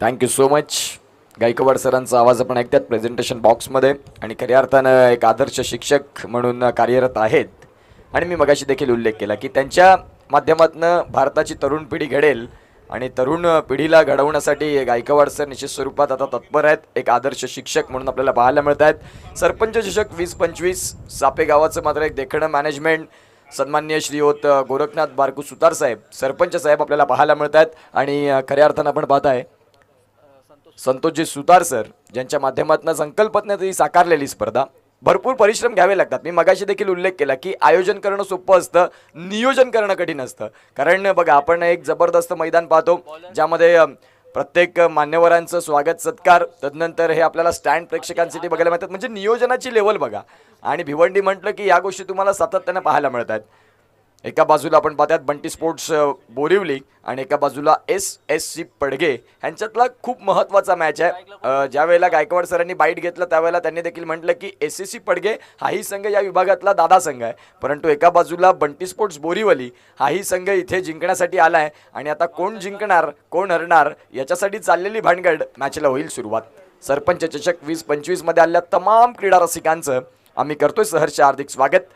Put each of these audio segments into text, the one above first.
Thank you so much. Gaikwad सरांचा आवाज आपण ऐकतात प्रेझेंटेशन बॉक्समध्ये आणि खऱ्या अर्थानं एक आदर्श शिक्षक म्हणून कार्यरत आहेत. आणि मी मगाशी देखील उल्लेख केला की त्यांच्या माध्यमातून भारताची तरुण पिढी घडेल आणि तरुण पिढीला घडवण्यासाठी गायकवाड सर निश्चित स्वरूपात आता तत्पर आहेत. एक आदर्श शिक्षक म्हणून आपल्याला पाहायला मिळत आहेत. सरपंच चषक 2025 सापे गावाचं मात्र एक देखणं मॅनेजमेंट. सन्माननीय श्रीयुत गोरखनाथ बारकू सुतार साहेब सरपंच साहेब आपल्याला पाहायला मिळत आहेत. आणि खऱ्या अर्थानं आपण पाहताय संतोषजी सुतार सर ज्यांच्या माध्यमातून संकल्पनेत ही साकारलेली स्पर्धा. भरपूर परिश्रम घ्यावे लागतात. मी मगाशी देखील उल्लेख केला की आयोजन करणं सोपं असतं, नियोजन करणं कठीण असतं. कारण बघा आपण एक जबरदस्त मैदान पाहतो ज्यामध्ये प्रत्येक मान्यवरांचं स्वागत सत्कार, तदनंतर हे आपल्याला स्टँड प्रेक्षकांसाठी बघायला मिळतात. म्हणजे नियोजनाची लेवल बघा. आणि भिवंडी म्हटलं की या गोष्टी तुम्हाला सातत्याने पाहायला मिळत आहेत. एका बाजूला आपण पाहतात बंटी स्पोर्ट्स बोरिवली आणि एका बाजूला SSC पडगे ह्यांच्यातला खूप महत्त्वाचा मॅच आहे. ज्या वेळेला गायकवाड सरांनी बाईट घेतलं त्यावेळेला त्यांनी देखील म्हटलं की SSC पडगे हाही संघ या विभागातला दादा संघ आहे. परंतु एका बाजूला बंटी स्पोर्ट्स बोरिवली हाही संघ इथे जिंकण्यासाठी आला आहे. आणि आता कोण जिंकणार कोण हरणार याच्यासाठी चाललेली भानगड मॅचला होईल सुरुवात. सरपंच चषक 2025 मध्ये आलेल्या तमाम क्रीडा रसिकांचं आम्ही करतोय सहर्ष हार्दिक स्वागत.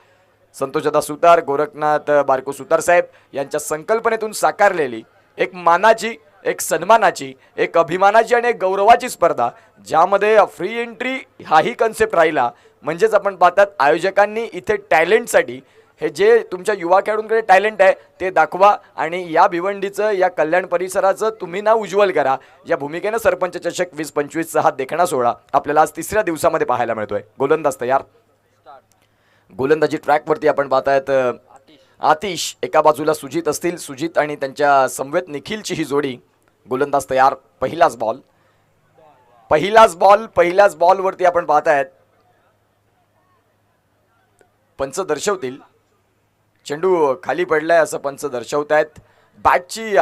संतोषदा सुतार गोरखनाथ बारकू सुतार साहेब यांच्या संकल्पनेतून साकारलेली एक मानाची, एक सन्मानाची, एक अभिमानाची आणि एक गौरवाची स्पर्धा ज्यामध्ये फ्री एंट्री हाही कन्सेप्ट राहिला. म्हणजेच आपण पाहतात आयोजकांनी इथे टॅलेंटसाठी हे जे तुमच्या युवा खेळाडूंकडे टॅलेंट आहे ते दाखवा आणि या भिवंडीचं या कल्याण परिसराचं तुम्ही नाव उज्ज्वल करा. या भूमिकेनं सरपंच चषक 2025चा हा देखणा सोहळा आपल्याला आज तिसऱ्या दिवसामध्ये पाहायला मिळतोय. गोलंदाज तयार. गोलंदाजी ट्रॅकवरती आपण पाहतायत आतिश, एका बाजूला सुजित असतील, सुजित आणि त्यांच्या समवेत निखिलची ही जोडी. गोलंदाज तयार. पहिलाच बॉलवरती आपण पाहतायत पंच दर्शवतील. चेंडू खाली पडलाय असं पंच दर्शवतायत. बॅटची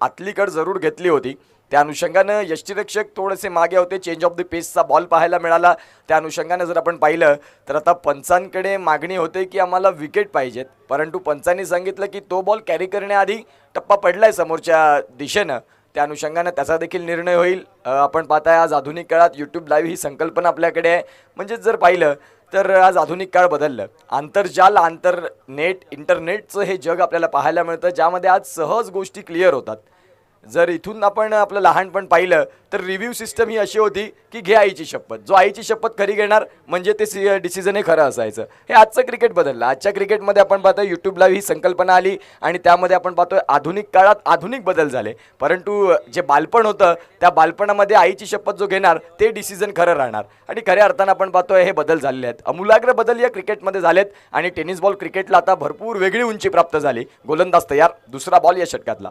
आतलीकड जरूर घेतली होती, त्या अनुषंगानं यष्टीरक्षक थोडेसे मागे होते. चेंज ऑफ द पेसचा बॉल पाहायला मिळाला. त्या अनुषंगानं जर आपण पाहिलं तर आता पंचांकडे मागणी होते की आम्हाला विकेट पाहिजेत, परंतु पंचांनी सांगितलं की तो बॉल कॅरी करण्याआधी टप्पा पडलाय समोरच्या दिशेनं. त्या अनुषंगानं त्याचा देखील निर्णय होईल. आपण पाहताय आज आधुनिक काळात यूट्यूब लाईव्ह ही संकल्पना आपल्याकडे आहे. म्हणजेच जर पाहिलं तर आज आधुनिक काळ बदललं. आंतरजाल आंतरनेट इंटरनेटचं हे जग आपल्याला पाहायला मिळतं ज्यामध्ये आज सहज गोष्टी क्लिअर होतात. जर इथून आपण आपलं लहानपण पाहिलं तर रिव्ह्यू सिस्टम ही अशी होती की घे आईची शपथ. जो आईची शपथ खरी घेणार म्हणजे ते डिसिजन हे खरं असायचं. हे आजचं क्रिकेट बदललं. आजच्या क्रिकेटमध्ये आपण पाहतो यूट्यूब लाईव्ह ही संकल्पना आली आणि त्यामध्ये आपण पाहतोय आधुनिक काळात आधुनिक बदल झाले. परंतु जे बालपण होतं त्या बालपणामध्ये आईची शपथ जो घेणार ते डिसिजन खरं राहणार. आणि खऱ्या अर्थानं आपण पाहतोय हे बदल झालेले आहेत. अमूलाग्र बदल या क्रिकेटमध्ये झालेत आणि टेनिस बॉल क्रिकेटला आता भरपूर वेगळी उंची प्राप्त झाली. गोलंदाज तयार. दुसरा बॉल या षटकातला.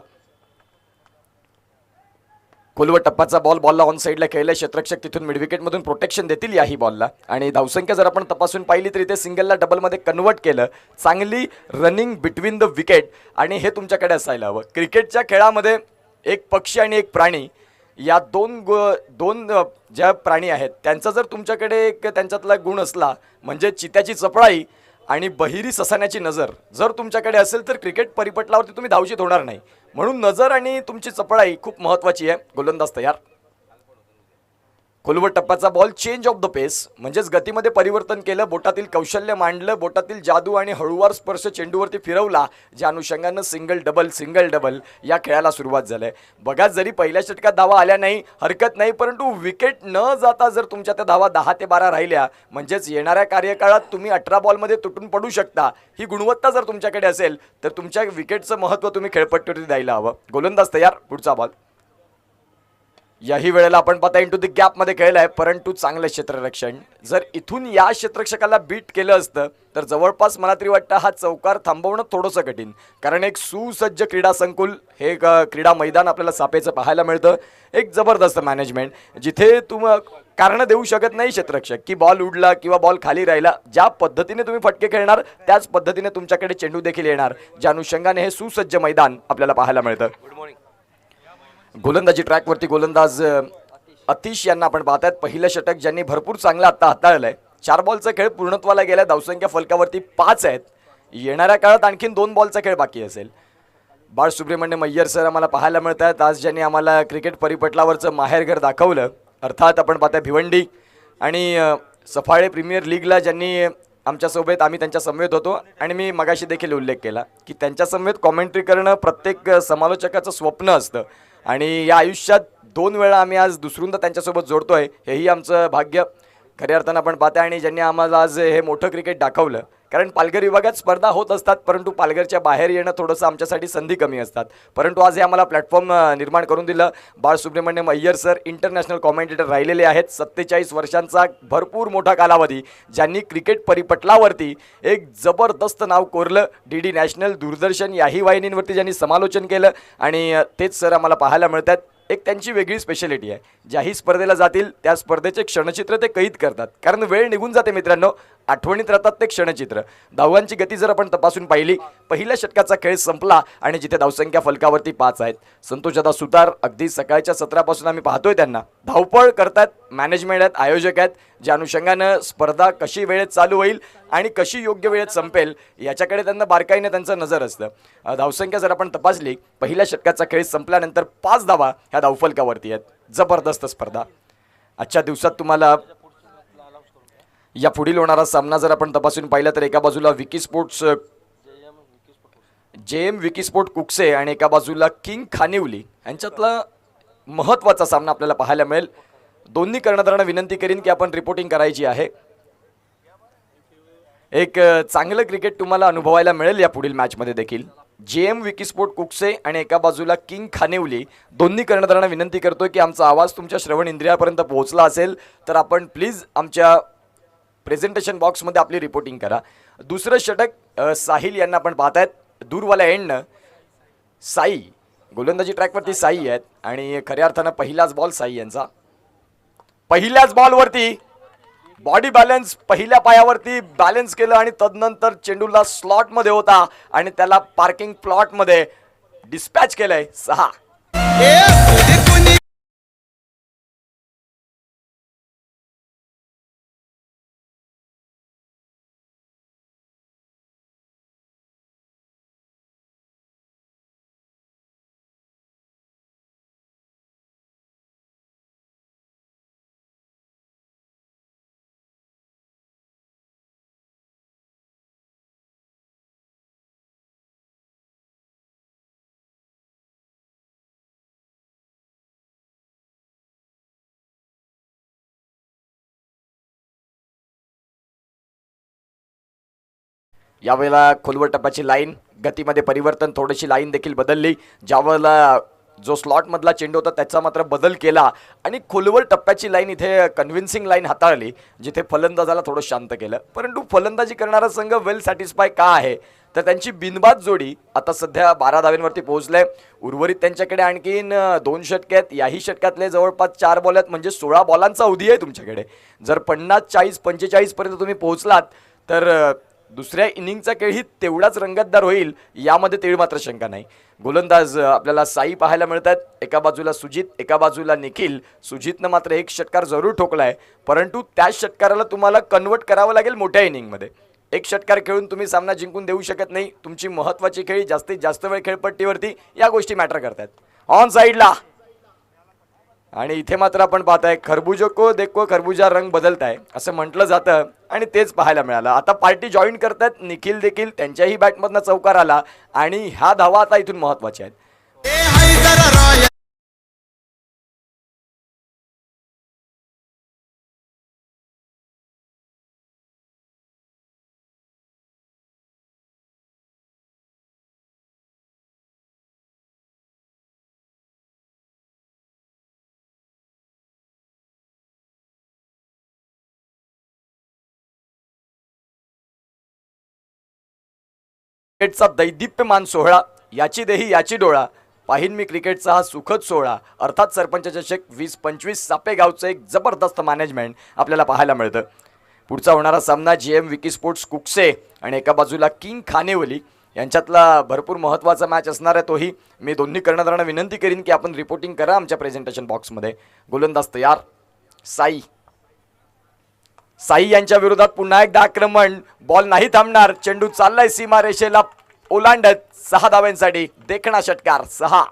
खोलवर टप्पाचा बॉलला ऑन साईडला खेळला. क्षेत्ररक्षक तिथून मिड विकेटमधून प्रोटेक्शन देतील याही बॉलला. आणि धावसंख्या जर आपण तपासून पाहिली तर इथे सिंगलला डबलमध्ये कन्वर्ट केलं. चांगली रनिंग बिटवीन द विकेट आणि हे तुमच्याकडे असायला हवं. क्रिकेटच्या खेळामध्ये एक पक्षी आणि एक प्राणी या दोन ज्या प्राणी आहेत त्यांचा जर तुमच्याकडे एक त्यांच्यातला गुण असला म्हणजे चित्याची चपळाई आणि बहिरी ससाण्याची नजर जर तुमच्याकडे असेल तर क्रिकेट परिपटलावरती तुम्ही धावशीत होणार नाही. म्हणून नजर आणि तुमची चपळाई खूप महत्त्वाची आहे. गोलंदाज तयार. खोलवर टप्प्याचा बॉल. चेंज ऑफ द पेस म्हणजेच गतीमध्ये परिवर्तन केलं, बोटातील कौशल्य मांडलं, बोटातील जादू आणि हळूवार स्पर्श चेंडूवरती फिरवला, ज्या अनुषंगानं सिंगल डबल या खेळाला सुरुवात झाली. बघा जरी पहिल्या षटकात धावा आल्या नाही हरकत नाही, परंतु विकेट न जाता जर तुमच्या त्या धावा 10 ते 12 राहिल्या म्हणजेच येणाऱ्या कार्यकाळात तुम्ही 18 बॉलमध्ये तुटून पडू शकता. ही गुणवत्ता जर तुमच्याकडे असेल तर तुमच्या विकेटचं महत्त्व तुम्ही खेळपट्टीवरती द्यायला हवं. गोलंदाज तयार. पुढचा बॉल. याही वेळेला आपण पाहता इंटू द गॅपमध्ये खेळला आहे, परंतु चांगलं क्षेत्ररक्षण. जर इथून या क्षेत्ररक्षकाला बीट केलं असतं तर जवळपास मला तरी वाटतं हा चौकार थांबवणं थोडंसं कठीण. कारण एक सुसज्ज क्रीडा संकुल हे क्रीडा मैदान आपल्याला सापेचं पाहायला मिळतं. एक जबरदस्त मॅनेजमेंट जिथे तुम्ही कारणं देऊ शकत नाही क्षेत्ररक्षक की बॉल उडला किंवा बॉल खाली राहिला. ज्या पद्धतीने तुम्ही फटके खेळणार त्याच पद्धतीने तुमच्याकडे चेंडू देखील येणार, ज्या अनुषंगाने हे सुसज्ज मैदान आपल्याला पाहायला मिळतं. गोलंदाजी ट्रॅकवरती गोलंदाज अतिश यांना आपण पाहतायत. पहिलं षटक ज्यांनी भरपूर चांगलं आता हाताळलंय. 4 बॉलचा खेळ पूर्णत्वाला गेला. धावसंख्या फलकावरती 5 आहेत. येणाऱ्या काळात आणखीन 2 बॉलचा खेळ बाकी असेल. बाळसुब्रह्मण्यम अय्यर सर आम्हाला पाहायला मिळतात आज, ज्यांनी आम्हाला क्रिकेट परिपटलावरचं माहेरघर दाखवलं. अर्थात आपण पाहताय भिवंडी आणि सफाळे प्रीमियर लीगला ज्यांनी आमच्यासोबत, आम्ही त्यांच्या समवेत होतो आणि मी मगाशी देखील उल्लेख केला की त्यांच्या समवेत कॉमेंट्री करणं प्रत्येक समालोचकाचं स्वप्न असतं आणि या आयुष्यात 2 वेळा आम्ही आज दुसरूंदा त्यांच्यासोबत जोडतोय, हेही आमचं भाग्य खऱ्या अर्थानं आपण पाहताय. आणि ज्यांनी आम्हाला आज हे मोठं क्रिकेट दाखवलं, कारण पालघर विभागात स्पर्धा होत असतात परंतु पालघरच्या बाहेर येणं थोडंसं आमच्यासाठी संधी कमी असतात, परंतु आज हे आम्हाला प्लॅटफॉर्म निर्माण करून दिलं. बाळसुब्रह्मण्यम अय्यर सर इंटरनॅशनल कॉमेंटेटर राहिलेले आहेत. 47 वर्षांचा भरपूर मोठा कालावधी, ज्यांनी क्रिकेट परिपटलावरती एक जबरदस्त नाव कोरलं. DD नॅशनल, दूरदर्शन याही वाहिनींवरती ज्यांनी समालोचन केलं आणि तेच सर आम्हाला पाहायला मिळतात. एक त्यांची वेगळी स्पेशालिटी आहे, ज्याही स्पर्धेला जातील त्या स्पर्धेचे क्षणचित्र ते कैद करतात, कारण वेळ निघून जाते मित्रांनो, आठवणीत राहतात ते क्षणचित्र. धावांची गती जर आपण तपासून पाहिली, पहिल्या षटकाचा खेळ संपला आणि जिथे धावसंख्या फलकावरती 5 आहेत, संतोषदादा सुतार अगदी सकाळच्या सत्रापासून आम्ही पाहतोय त्यांना धावपळ करतात. मॅनेजमेंट आहेत, आयोजक आहेत, ज्या अनुषंगानं स्पर्धा कशी वेळेत चालू होईल आणि कशी योग्य वेळेत संपेल याच्याकडे त्यांना बारकाईने त्यांचं नजर असतं. धावसंख्या जर आपण तपासली, पहिल्या षटकाचा खेळ संपल्यानंतर 5 धावा ह्या धावफलकावरती आहेत. जबरदस्त स्पर्धा. आजच्या दिवसात तुम्हाला या पुढील होणारा सामना जर आपण तपासून पाहिला तर एका बाजूला JM विकीस्पोर्ट कुकसे आणि एका बाजूला किंग खानिवली यांच्यातला महत्त्वाचा सामना आपल्याला पाहायला मिळेल. दोन्ही कर्णधारांना विनंती करीन की आपण रिपोर्टिंग करायची आहे. एक चांगलं क्रिकेट तुम्हाला अनुभवायला मिळेल या पुढील मॅचमध्ये देखील. JM विकीस्पोर्ट कुकसे आणि एका बाजूला किंग खानिवली, दोन्ही कर्णधारांना विनंती करतोय की आमचा आवाज तुमच्या श्रवण इंद्रियापर्यंत पोहोचला असेल तर आपण प्लीज आमच्या प्रेझेंटेशन बॉक्समध्ये आपली रिपोर्टिंग करा. दुसरं षटक साहिल यांना आपण पाहतायत. दूरवाल्या एंडनं साई, गोलंदाजी ट्रॅकवरती साई आहेत आणि खऱ्या अर्थानं पहिलाच बॉल साई यांचा. पहिल्याच बॉलवरती बॉडी बॅलन्स, पहिल्या पायावरती बॅलन्स केलं आणि तदनंतर चेंडूला स्लॉटमध्ये होता आणि त्याला पार्किंग प्लॉटमध्ये डिस्पॅच केलंय. 6. यावेळेला खोलवर टप्प्याची लाईन, गतीमध्ये परिवर्तन, थोडीशी लाईन देखील बदलली. ज्यावेळेला जो स्लॉटमधला चेंडू होता त्याचा मात्र बदल केला आणि खोलवर टप्प्याची लाईन इथे कन्व्हिन्सिंग लाईन हाताळली, जिथे फलंदाजाला थोडं शांत केलं. परंतु फलंदाजी करणारा संघ वेल सॅटिस्फाय का आहे तर त्यांची बिनबाद जोडी आता सध्या 12 धावांवरती पोहोचले. उर्वरित त्यांच्याकडे आणखीन 2 षटके आहेत. याही षटकातले जवळपास 4 बॉल आहेत, म्हणजे 16 बॉलांचा अवधी आहे तुमच्याकडे. जर 50, 40, 45 पर्यंत तुम्ही पोहोचलात तर दुसऱ्या इनिंगचा खेळही तेवढाच रंगतदार होईल, यामध्ये तेवढी मात्र शंका नाही. गोलंदाज आपल्याला साई पाहायला मिळतात. एका बाजूला सुजित, एका बाजूला निखिल. सुजितनं मात्र एक षटकार जरूर ठोकलाय, परंतु त्याच षटकाराला तुम्हाला कन्वर्ट करावं लागेल मोठ्या इनिंगमध्ये. एक षटकार खेळून तुम्ही सामना जिंकून देऊ शकत नाही. तुमची महत्त्वाची खेळी जास्तीत जास्त वेळ खेळपट्टीवरती, या गोष्टी मॅटर करतात. ऑन साईडला आणि इथे मात्र आपण पाहताय खरबुजो को देखो खरबुजा रंग बदलताय असं म्हटलं जातं आणि तेच पाहायला मिळालं. आता पार्टी जॉईन करतात. निखिल देखील त्यांच्याही बॅटमधनं चौकार आला आणि ह्या धावा आता इथून महत्त्वाच्या आहेत. क्रिकेटचा दैदिप्यमान सोहळा, याची देही याची डोळा, पाहिन मी क्रिकेटचा हा सुखद सोहळा. अर्थात सरपंच चषक 20-25 सापेगावचं एक जबरदस्त मॅनेजमेंट आपल्याला पाहायला मिळतं. पुढचा होणारा सामना JM विकीस्पोर्ट्स कुकसे आणि एका बाजूला किंग खानेवली यांच्यातला भरपूर महत्त्वाचा मॅच असणार आहे. तोही मी दोन्ही कर्णधारांना विनंती करीन की आपण रिपोर्टिंग करा आमच्या प्रेझेंटेशन बॉक्समध्ये. गोलंदाज तयार. साई यांच्या विरोधात पुन्हा एकदा आक्रमण. बॉल नाही थांबणार. चेंडू चाललाय सीमा रेषेला ओलांडत 6 धावांसाठी देखणा षटकार 6.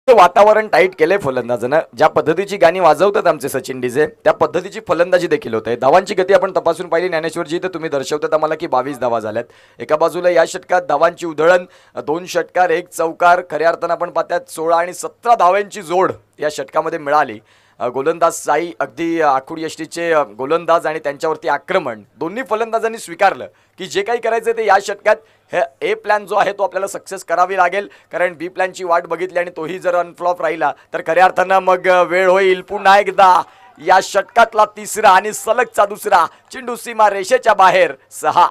वातावरण टाईट केलंय फलंदाजानं. ज्या पद्धतीची गाणी वाजवतात आमचे सचिन डीजे त्या पद्धतीची फलंदाजी देखील होते. धावांची गती आपण तपासून पाहिली ज्ञानेश्वरजी, तर तुम्ही दर्शवतात आम्हाला की 22 धावा झाल्यात. एका बाजूला या षटकात धावांची उधळण, 2 षटकार 1 चौकार, खऱ्या अर्थानं आपण पाहतात 16 आणि 17 धावांची जोड या षटकामध्ये मिळाली. गोलंदाज साई अगदी आखुड यष्टीचे गोलंदाज आणि त्यांच्यावरती आक्रमण दोन्ही फलंदाजांनी स्वीकारलं की जे काही करायचं ते या षटकात हे ए प्लॅन जो आहे तो आपल्याला सक्सेस करावी लागेल, कारण बी प्लॅनची वाट बघितली आणि तोही जर अनफ्लॉप राहिला तर खऱ्या अर्थानं मग वेळ होईल पुन्हा एकदा या षटकातला तिसरा आणि सलगचा दुसरा. चेंडू सीमा रेषेच्या बाहेर 6.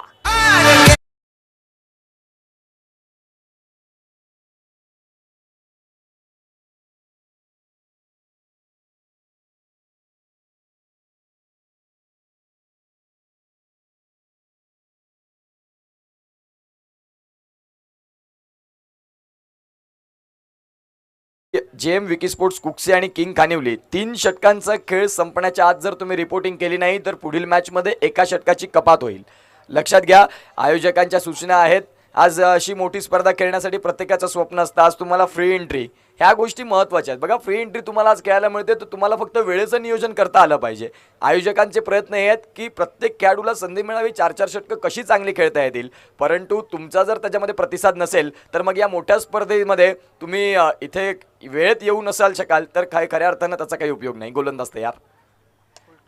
जेएम विकी स्पोर्ट्स कुक्से आणि किंग कानिवली 3 षटकांचा खेळ संपण्याच्या आत जर तुम्ही रिपोर्टिंग केली नाही तर पुढील मॅचमध्ये एका षटकाची कपात होईल. लक्षात घ्या, आयोजकांच्या सूचना आहेत. आज अशी मोठी स्पर्धा खेळण्यासाठी प्रत्येकाचं स्वप्न असतं. आज तुम्हाला फ्री एंट्री, ह्या गोष्टी महत्त्वाच्या आहेत. बघा, फ्री एंट्री तुम्हाला आज खेळायला मिळते तर तुम्हाला फक्त वेळेचं नियोजन करता आलं पाहिजे. आयोजकांचे प्रयत्न हे आहेत की प्रत्येक खेळाडूला संधी मिळावी, 4-4 षटकं कशी चांगली खेळता येतील. परंतु तुमचा जर त्याच्यामध्ये प्रतिसाद नसेल तर मग या मोठ्या स्पर्धेमध्ये तुम्ही इथे वेळेत येऊ नसाल शकाल तर खऱ्या अर्थानं त्याचा काही उपयोग नाही. गोलंदाज तयार.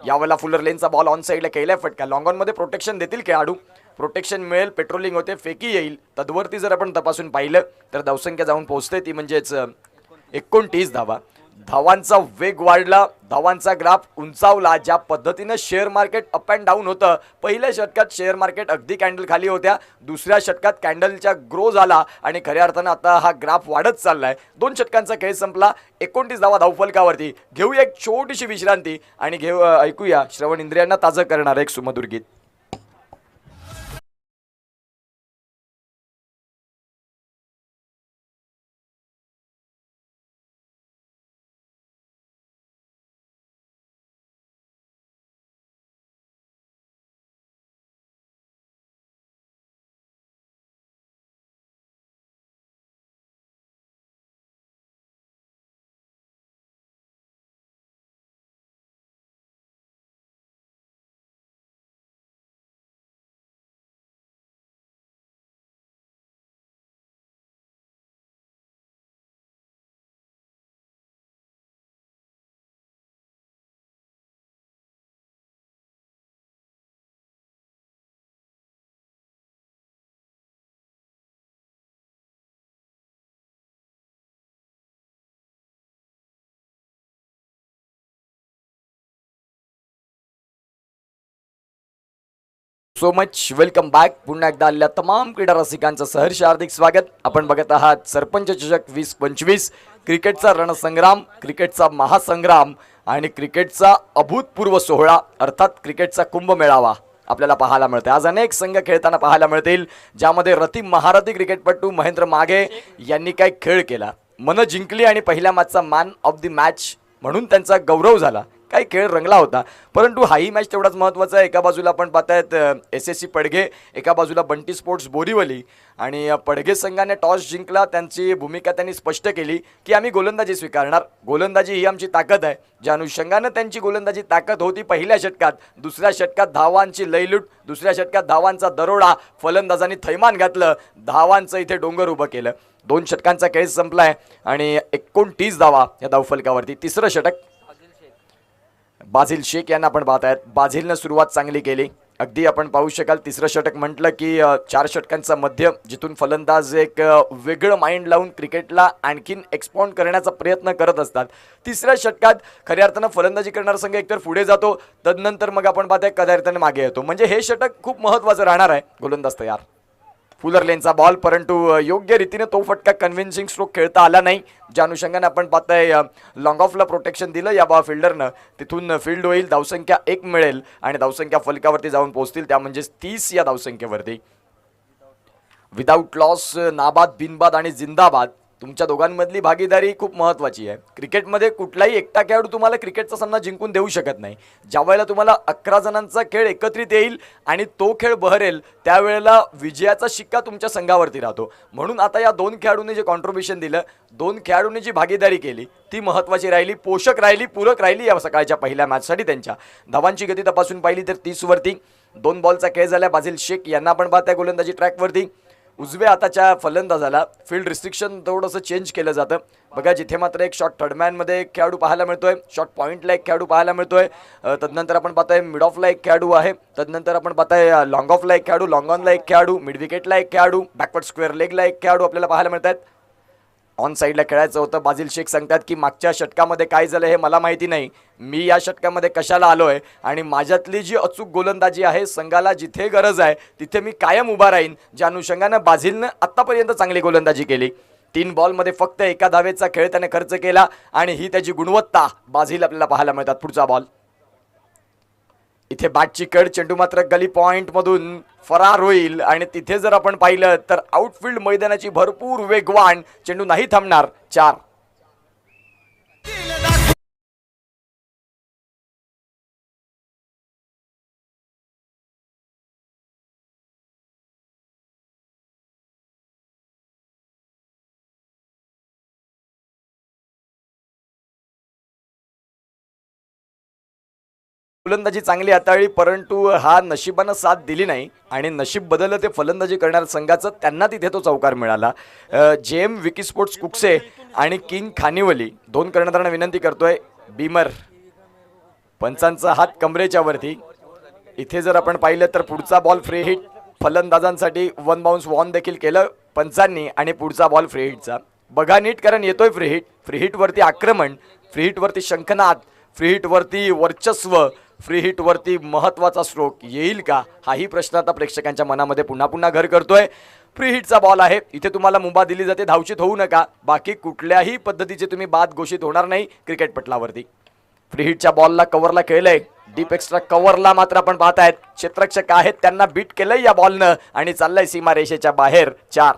यावेळेला फुलर लेनचा बॉल ऑन साईडला केलाय फटका. लॉंग ऑन मध्ये प्रोटेक्शन देतील खेळाडू, प्रोटेक्शन मिळेल, पेट्रोलिंग होते, फेकी येईल. तद्वरती जर आपण तपासून पाहिलं तर धावसंख्या जाऊन पोहोचते ती म्हणजेच 29 धावा. धावांचा वेग वाढला, धावांचा ग्राफ उंचावला. ज्या पद्धतीनं share market up and down होतं, पहिल्या षटकात शेअर मार्केट अगदी कॅन्डल खाली होत्या, दुसऱ्या षटकात कॅन्डलच्या ग्रो झाला आणि खऱ्या अर्थानं आता हा ग्राफ वाढत चाललाय. 2 षटकांचा खेळ संपला, 29 धावा धावफलकावरती. घेऊया एक छोटीशी विश्रांती आणि ऐकूया श्रवण इंद्रियांना ताजं करणारं एक सुमधुर गीत. So much welcome back. पुन्हा एकदा आलेल्या तमाम क्रीडा रसिकांचं सहर्ष हार्दिक स्वागत. आपण बघत आहात सरपंच चषक 2025, क्रिकेटचा रणसंग्राम, क्रिकेटचा महासंग्राम आणि क्रिकेटचा अभूतपूर्व सोहळा अर्थात क्रिकेटचा कुंभमेळावा आपल्याला पाहायला मिळते. आज अनेक संघ खेळताना पाहायला मिळतील, ज्यामध्ये रती महारथी क्रिकेटपटू महेंद्र मागे यांनी काय खेळ केला, मन जिंकली आणि पहिल्या मॅचचा मॅन ऑफ द मॅच म्हणून त्यांचा गौरव झाला. काही खेळ रंगला होता. परंतु हाही मॅच तेवढाच महत्त्वाचा आहे. एका बाजूला आपण पाहतायत SSC पडघे, एका बाजूला बंटी स्पोर्ट्स बोरीवली. आणि पडघे संघाने टॉस जिंकला. त्यांची भूमिका त्यांनी स्पष्ट केली की आम्ही गोलंदाजी स्वीकारणार, गोलंदाजी ही आमची ताकद आहे. ज्या अनुषंगानं त्यांची गोलंदाजी ताकद होती पहिल्या षटकात, दुसऱ्या षटकात धावांची लयलूट, दुसऱ्या षटकात धावांचा दरोडा, फलंदाजांनी थैमान घातलं, धावांचं इथे डोंगर उभं केलं. 2 षटकांचा खेळ संपलाय आणि 29 धावा या धावफलकावरती. तिसरं षटक बाझिल शेख यांना आपण पाहतायत. बाझिलनं सुरुवात चांगली केली. अगदी आपण पाहू शकाल तिसरं षटक म्हटलं की 4 षटकांचा मध्य, जिथून फलंदाज एक वेगळं माइंड लावून क्रिकेटला आणखीन एक्सपाउंड करण्याचा प्रयत्न करत असतात. तिसऱ्या षटकात खऱ्या अर्थानं फलंदाजी करणारा संघ एकतर पुढे जातो, तदनंतर मग आपण पाहताय खऱ्या अर्थानं मागे येतो. म्हणजे हे षटक खूप महत्त्वाचं राहणार आहे. गोलंदाज तयार. फुलर लेनचा बॉल, परंतु योग्य रीतीने तो फटका कन्व्हिन्सिंग स्ट्रोक खेळता आला नाही, ज्या अनुषंगाने आपण पाहताय लॉंग ऑफला प्रोटेक्शन दिलं या फिल्डरनं. तिथून फील्ड होईल, धावसंख्या 1 मिळेल आणि धावसंख्या फलकावरती जाऊन पोहोचतील, त्या म्हणजे 30 या धावसंख्येवरती. विदाऊट लॉस, नाबाद, बिनबाद आणि जिंदाबाद तुमच्या दोघांमधली भागीदारी खूप महत्त्वाची आहे. क्रिकेटमध्ये कुठलाही एकटा खेळाडू तुम्हाला क्रिकेटचा सामना जिंकून देऊ शकत नाही. ज्या वेळेला तुम्हाला 11 जणांचा खेळ एकत्रित येईल आणि तो खेळ बहरेल, त्यावेळेला विजयाचा शिक्का तुमच्या संघावरती राहतो. म्हणून आता या 2 खेळाडूंनी जे कॉन्ट्रीब्युशन दिलं, 2 खेळाडूंनी जी भागीदारी केली, ती महत्त्वाची राहिली, पोषक राहिली, पूरक राहिली या सकाळच्या पहिल्या मॅचसाठी. त्यांच्या धावांची गती तपासून पाहिली तर 30 वरती. 2 बॉलचा खेळ झाला. बाजिल शेख यांना आपण पाहताय गोलंदाजी ट्रॅकवरती. उजव्या हाताच्या फलंदाजाला फील्ड रिस्ट्रिक्शन थोडंसं चेंज केलं जातं बघा. जिथे मात्र एक शॉट थर्डमॅनमध्ये एक खेळाडू पाहायला मिळतोय, शॉट पॉईंटला एक खेळाडू पाहायला मिळतोय. तदनंतर आपण पाहताय मिड ऑफला एक खेळाडू आहे. तदनंतर आपण पाहताय लॉंग ऑफला एक खेळाडू, लॉंग ऑनला एक खेळाडू, मिड विकेटला एक खेळाडू, बॅकवर्ड स्क्वेअर लेगला एक खेळाडू आपल्याला पाहायला मिळत आहेत. ऑन साईडला खेळायचं होतं. बाजिल शेख सांगतात की मागच्या षटकामध्ये काय झालं हे मला माहिती नाही, मी या षटकामध्ये कशाला आलोय आणि माझ्यातली जी अचूक गोलंदाजी आहे, संघाला जिथे गरज आहे तिथे मी कायम उभा राहीन. ज्या अनुषंगानं बाजिलनं आत्तापर्यंत चांगली गोलंदाजी केली. 3 बॉलमध्ये फक्त 1 धावेचा खेळ त्याने खर्च केला आणि ही त्याची गुणवत्ता बाजिल आपल्याला पाहायला मिळतात. पुढचा बॉल, इथे बॅटची कड, चेंडू मात्र गली पॉइंट मधून फरार होईल आणि तिथे जर आपण पाहिलं तर आउटफील्ड मैदानाची भरपूर वेगवान, चेंडू नाही थांबणार. 4. फलंदाजी चांगली हाताळली, परंतु हा नशिबानं साथ दिली नाही आणि नशीब बदललं ते फलंदाजी करणाऱ्या संघाचं. त्यांना तिथे तो चौकार मिळाला. जेम विकी स्पोर्ट्स कुक्से आणि किंग खानिवली 2 कर्णधारांना विनंती करतोय. बीमर, पंचांचा हात कमरेच्या वरती. इथे जर आपण पाहिलं तर पुढचा बॉल फ्री हिट फलंदाजांसाठी. 1 बाउन्स वॉन देखील केलं पंचांनी आणि पुढचा बॉल फ्री हिटचा. बघा नीट, कारण येतोय फ्री हिट. फ्री हिटवरती आक्रमण, फ्री हिटवरती शंखनाद, फ्री हिटवरती वर्चस्व, फ्री हिटवरती महत्त्वाचा स्ट्रोक येईल का, हाही प्रश्न आता प्रेक्षकांच्या मनामध्ये पुन्हा पुन्हा घर करतोय. फ्री हिटचा बॉल आहे. इथे तुम्हाला मुभा दिली जाते, धावचित होऊ नका. बाकी कुठल्याही पद्धतीचे तुम्ही बाद घोषित होणार नाही क्रिकेट पटलावरती. फ्री हिटच्या बॉलला कव्हरला खेळलंय. डीप एक्स्ट्रा कव्हरला मात्र आपण पाहतायत क्षेत्ररक्षक आहेत, त्यांना बीट केलंय या बॉलनं आणि चाललंय सीमा रेषेच्या बाहेर. 4.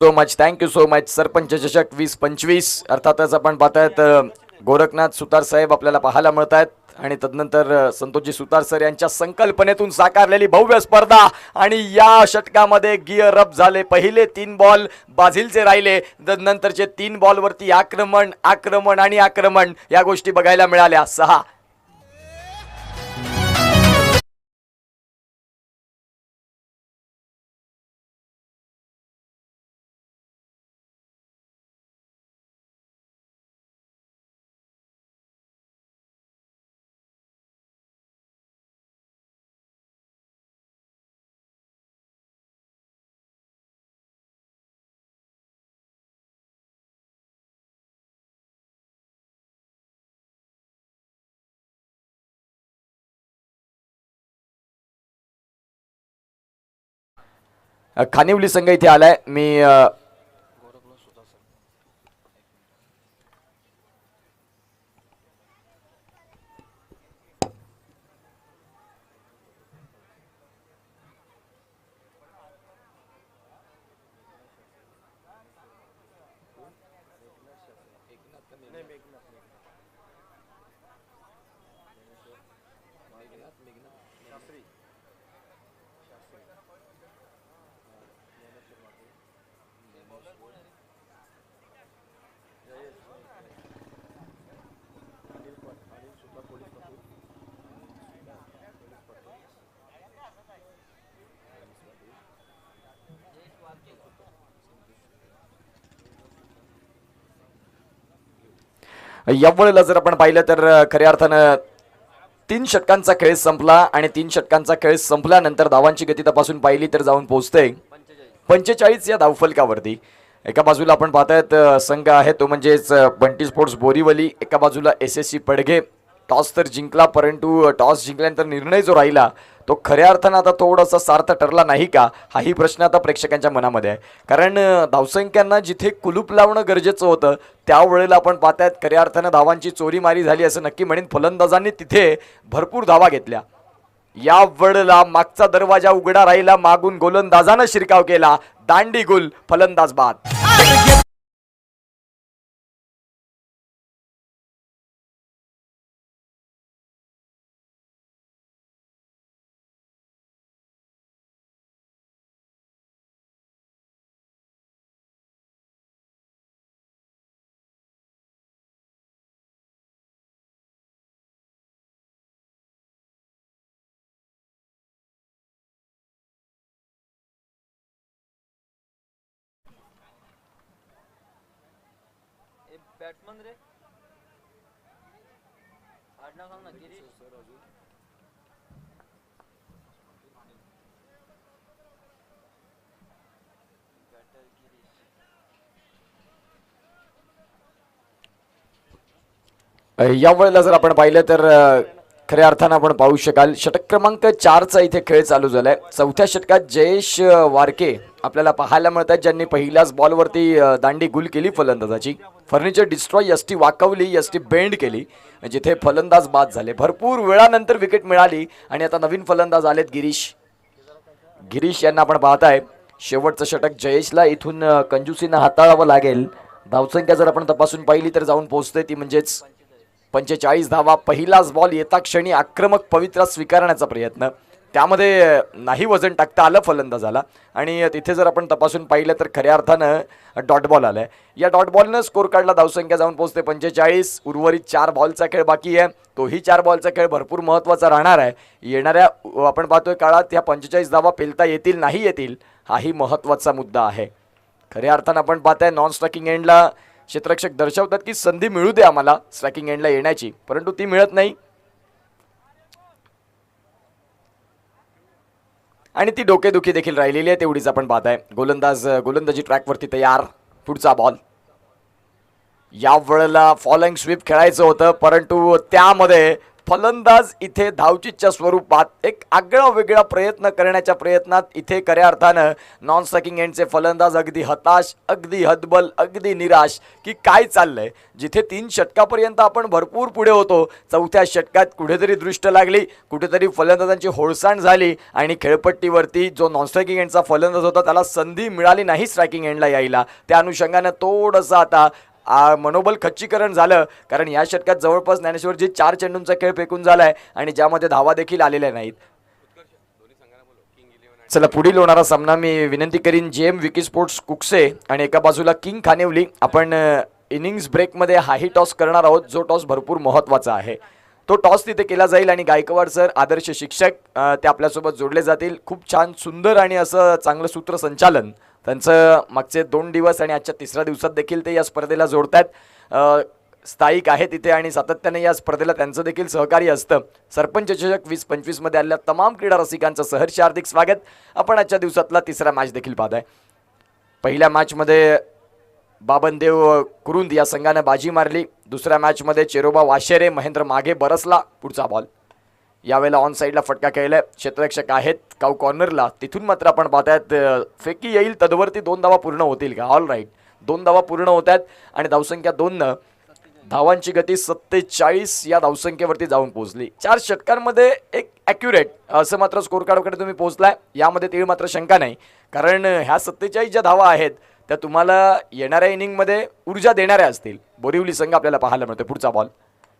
So much, thank you so much. Sarpanch चषक 2025 अर्थातच आपण पाहतायत गोरखनाथ सुतार साहेब आपल्याला पाहायला मिळत आहेत आणि तदनंतर संतोषजी सुतार सर यांच्या संकल्पनेतून साकारलेली भव्य स्पर्धा. आणि या षटकामध्ये गिअर अप झाले. पहिले 3 बॉल बाझिलचे राहिले, तदनंतरचे 3 बॉलवरती आक्रमण आक्रमण आणि आक्रमण या गोष्टी बघायला मिळाल्या. 6. खानिवली संघ इथे आलाय. मी यावेळेला जर आपण पाहिलं तर खऱ्या अर्थानं तीन षटकांचा खेळ संपला आणि तीन षटकांचा खेळ संपल्यानंतर धावांची गती तपासून पाहिली तर जाऊन पोहोचते 45 या धावफलकावरती. एका बाजूला आपण पाहतायत संघ आहे तो म्हणजेच बंटी स्पोर्ट्स बोरीवली, एका बाजूला SSC पडघे. टॉस तर जिंकला, परंतु टॉस जिंकल्यानंतर निर्णय जो राहिला तो खऱ्या अर्थानं आता थोडासा सार्थ ठरला नाही का, हाही प्रश्न आता प्रेक्षकांच्या मनामध्ये आहे. कारण धावसंख्यांना जिथे कुलूप लावणं गरजेचं होतं त्यावेळेला आपण पाहतायत खऱ्या अर्थानं धावांची चोरीमारी झाली असं नक्की म्हणेन. फलंदाजांनी तिथे भरपूर धावा घेतल्या. या वेळेला मागचा दरवाजा उघडा राहिला, मागून गोलंदाजानं शिरकाव केला, दांडी गुल, फलंदाज बाद. बॅट्समन रे आडनाव सांग ना. गिरीश बॅटर गिरीश. या वेळेला जर आपण पाहिलं तर खऱ्या अर्थानं आपण पाहू शकाल षटक क्रमांक 4चा इथे खेळ चालू झालाय. चौथ्या षटकात जयेश वारके आपल्याला पाहायला मिळतात, ज्यांनी पहिल्याच बॉलवरती दांडी गुल केली फलंदाजाची. फर्निचर डिस्ट्रॉय यष्टी वाकवली, यष्टी बेंड केली, जिथे फलंदाज बाद झाले. भरपूर वेळानंतर विकेट मिळाली आणि आता नवीन फलंदाज आलेत गिरीश यांना आपण पाहताय. शेवटचं षटक जयेशला इथून कंजूसीनं हाताळावं लागेल. धावसंख्या जर आपण तपासून पाहिली तर जाऊन पोहोचते ती म्हणजेच 45 धावा. पहिलाच बॉल येता क्षणी आक्रमक पवित्रा स्वीकारण्याचा प्रयत्न, त्यामध्ये नाही वजन टाकता आलं फलंदाजाला आणि तिथे जर आपण तपासून पाहिलं तर खऱ्या अर्थानं डॉट बॉल आलाय. या डॉट बॉलनं स्कोर कार्डला धावसंख्या जाऊन पोहोचते 45. उर्वरित 4 बॉलचा खेळ बाकी आहे, तोही 4 बॉलचा खेळ भरपूर महत्त्वाचा राहणार आहे. येणाऱ्या आपण पाहतोय काळात ह्या 45 धावा पेलता येतील नाही येतील हाही महत्त्वाचा मुद्दा आहे. खऱ्या अर्थानं आपण पाहताय नॉन स्ट्रायकिंग एंडला क्षेत्ररक्षक दर्शवतात की संधी मिळू दे आम्हाला स्ट्रायकिंग एंडला येण्याची, परंतु ती मिळत नाही आणि ती डोकेदुखी देखील राहिलेली आहे तेवढीच आपण पाहताय. गोलंदाजी ट्रॅकवरती तयार. पुढचा बॉल. या वेळेला फॉलोइंग स्वीप खेळायचं होतं, परंतु त्यामध्ये फलंदाज इथे धावचीच्या स्वरूपात एक आगळा वेगळा प्रयत्न करण्याच्या प्रयत्नात इथे खऱ्या अर्थानं नॉन स्ट्रायकिंग एंडचे फलंदाज अगदी हताश, अगदी हतबल, अगदी निराश की काय चाललंय. जिथे 3 षटकापर्यंत आपण भरपूर पुढे होतो, चौथ्या षटकात कुठेतरी दृष्ट लागली, कुठेतरी फलंदाजांची होळसाण झाली आणि खेळपट्टीवरती जो नॉन स्ट्रायकिंग एंडचा फलंदाज होता त्याला संधी मिळाली नाही स्ट्रायकिंग एंडला यायला. त्या अनुषंगानं थोडंसं आता मनोबल खच्चीकरण झालं, कारण या षटकात जवळपास ज्ञानेश्वरजी 4 चेंडूंचा खेळ फेकून झालाय आणि ज्यामध्ये धावा देखील आलेल्या नाहीत. चला पुढील होणारा सामना मी विनंती करीन JM विकी स्पोर्ट्स कुकसे आणि एका बाजूला किंग खानिवली. आपण इनिंग्स ब्रेकमध्ये हाही टॉस करणार आहोत, जो टॉस भरपूर महत्त्वाचा आहे. तो टॉस तिथे केला जाईल आणि गायकवाड सर आदर्श शिक्षक ते आपल्यासोबत जोडले जातील. खूप छान सुंदर आणि असं चांगलं सूत्रसंचालन त्यांचं मागचे 2 दिवस आणि आजच्या 3ऱ्या दिवसात देखील ते या स्पर्धेला जोडतात. स्थायिक आहे तिथे आणि सातत्याने या स्पर्धेला त्यांचं देखील सहकार्य असतं. सरपंच चषक 2025 मध्ये आलेल्या तमाम क्रीडा रसिकांचं सहर्ष हार्दिक स्वागत. आपण आजच्या दिवसातला 3रा मॅच देखील पाहताय. पहिल्या मॅचमध्ये बाबनदेव कुरुंद या संघाने बाजी मारली. दुसऱ्या मॅचमध्ये चेरोबा वाशेरे, महेंद्र मागे बरसला. पुढचा बॉल. यावेळेला ऑन साईडला फटका खेळलाय. क्षेत्ररक्षक आहेत काऊ कॉर्नरला. तिथून मात्र आपण पाहतायत फेकी येईल तदवरती 2 धावा पूर्ण होतील का. ऑल राईट, 2 धावा पूर्ण होत आहेत आणि धावसंख्या 2. धावांची गती 47 या धावसंख्येवरती जाऊन पोहोचली. 4 षटकांमध्ये एक ॲक्युरेट असं मात्र स्कोर कार्डकडे तुम्ही पोहोचलाय, यामध्ये तीळ मात्र शंका नाही. कारण ह्या 47 ज्या धावा आहेत त्या तुम्हाला येणाऱ्या इनिंगमध्ये ऊर्जा देणाऱ्या असतील. बोरिवली संघ आपल्याला पाहायला मिळतो. पुढचा बॉल.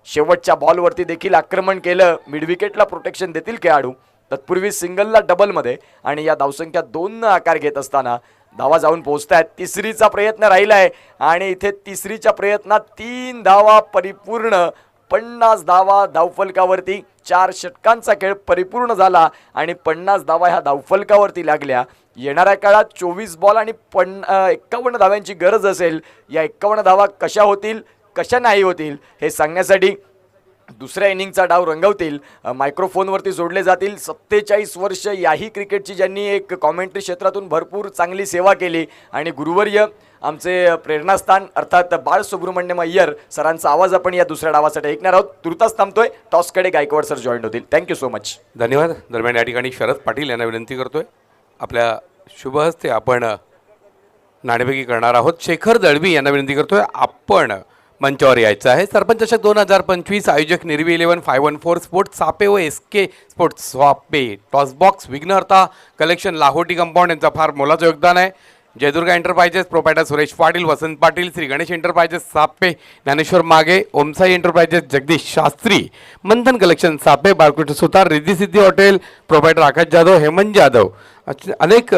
शेवटच्या बॉलवरती देखील आक्रमण केलं. मिड विकेटला प्रोटेक्शन देतील खेळाडू. तत्पूर्वी सिंगलला डबलमध्ये आणि या धावसंख्या 2 आकार घेत असताना धावा जाऊन पोहोचतायत. 3रीचा प्रयत्न राहिलाय आणि इथे 3रीच्या प्रयत्नात 3 धावा परिपूर्ण. 50 धावा धावफलकावरती. 4 षटकांचा खेळ परिपूर्ण झाला आणि 50 धावा ह्या धावफलकावरती लागल्या. येणाऱ्या काळात 24 बॉल आणि 51 धाव्यांची गरज असेल. या 51 धावा कशा होतील कशा नाही होतील हे सांगण्यासाठी दुसऱ्या इनिंगचा डाव रंगवतील. मायक्रोफोनवरती जोडले जातील. 47 वर्ष याही क्रिकेटची ज्यांनी एक कॉमेंट्री क्षेत्रातून भरपूर चांगली सेवा केली आणि गुरुवर्य आमचे प्रेरणास्थान अर्थात बाळ सुब्रमण्यम अय्यर सरांचा आवाज आपण या दुसऱ्या डावासाठी ऐकणार आहोत. तुर्तास थांबतोय. टॉसकडे गायकवाड सर जॉईन होतील. Thank you so much. धन्यवाद. दरम्यान या ठिकाणी शरद पाटील यांना विनंती करतोय, आपल्या शुभ हस्ते आपण नाणेफेकी करणार आहोत. शेखर दळवी यांना विनंती करतोय, आपण मंचावर यायचं आहे. सरपंच चषक 2025 आयोजक निर्वी 11-514 स्पोर्ट्स सापे व SK स्पोर्ट्स स्वापे. टॉस बॉक्स विघ्नहर्ता कलेक्शन लाहोटी कंपाऊंड यांचा फार मोलाचं योगदान आहे. जयदुर्गा एंटरप्राइजेस प्रोपायटर सुरेश पाटील, वसंत पाटील, श्री गणेश एंटरप्राइजेस सापे, ज्ञानेश्वर मागे, ओमसाई एंटरप्राइजेस जगदीश शास्त्री, मंथन कलेक्शन सापे, बाळकृष्ण सुतार, रिद्धी सिद्धी हॉटेल प्रोपायटर आकाश जाधव, हेमंत जाधव. अनेक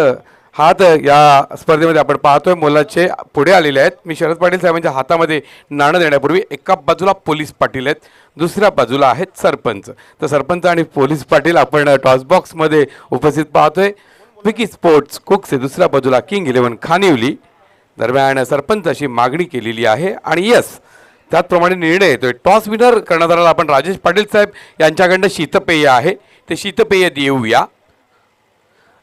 हात या स्पर्धेमध्ये आपण पाहतोय मोलाचे पुढे आलेले आहेत. मी शरद पाटील साहेबांच्या हातामध्ये नाणं देण्यापूर्वी एका बाजूला पोलीस पाटील आहेत, दुसऱ्या बाजूला आहेत सरपंच. तर सरपंच आणि पोलीस पाटील आपण टॉस बॉक्समध्ये उपस्थित पाहतोय. विकी स्पोर्ट्स कुक्स दुसऱ्या बाजूला किंग 11 खानिवली. दरम्यान सरपंच अशी मागणी केलेली आहे आणि यस त्याचप्रमाणे निर्णय येतोय. टॉस विनर कर्णधाराला आपण राजेश पाटील साहेब यांच्याकडनं शीतपेय आहे ते शीतपेय देऊया.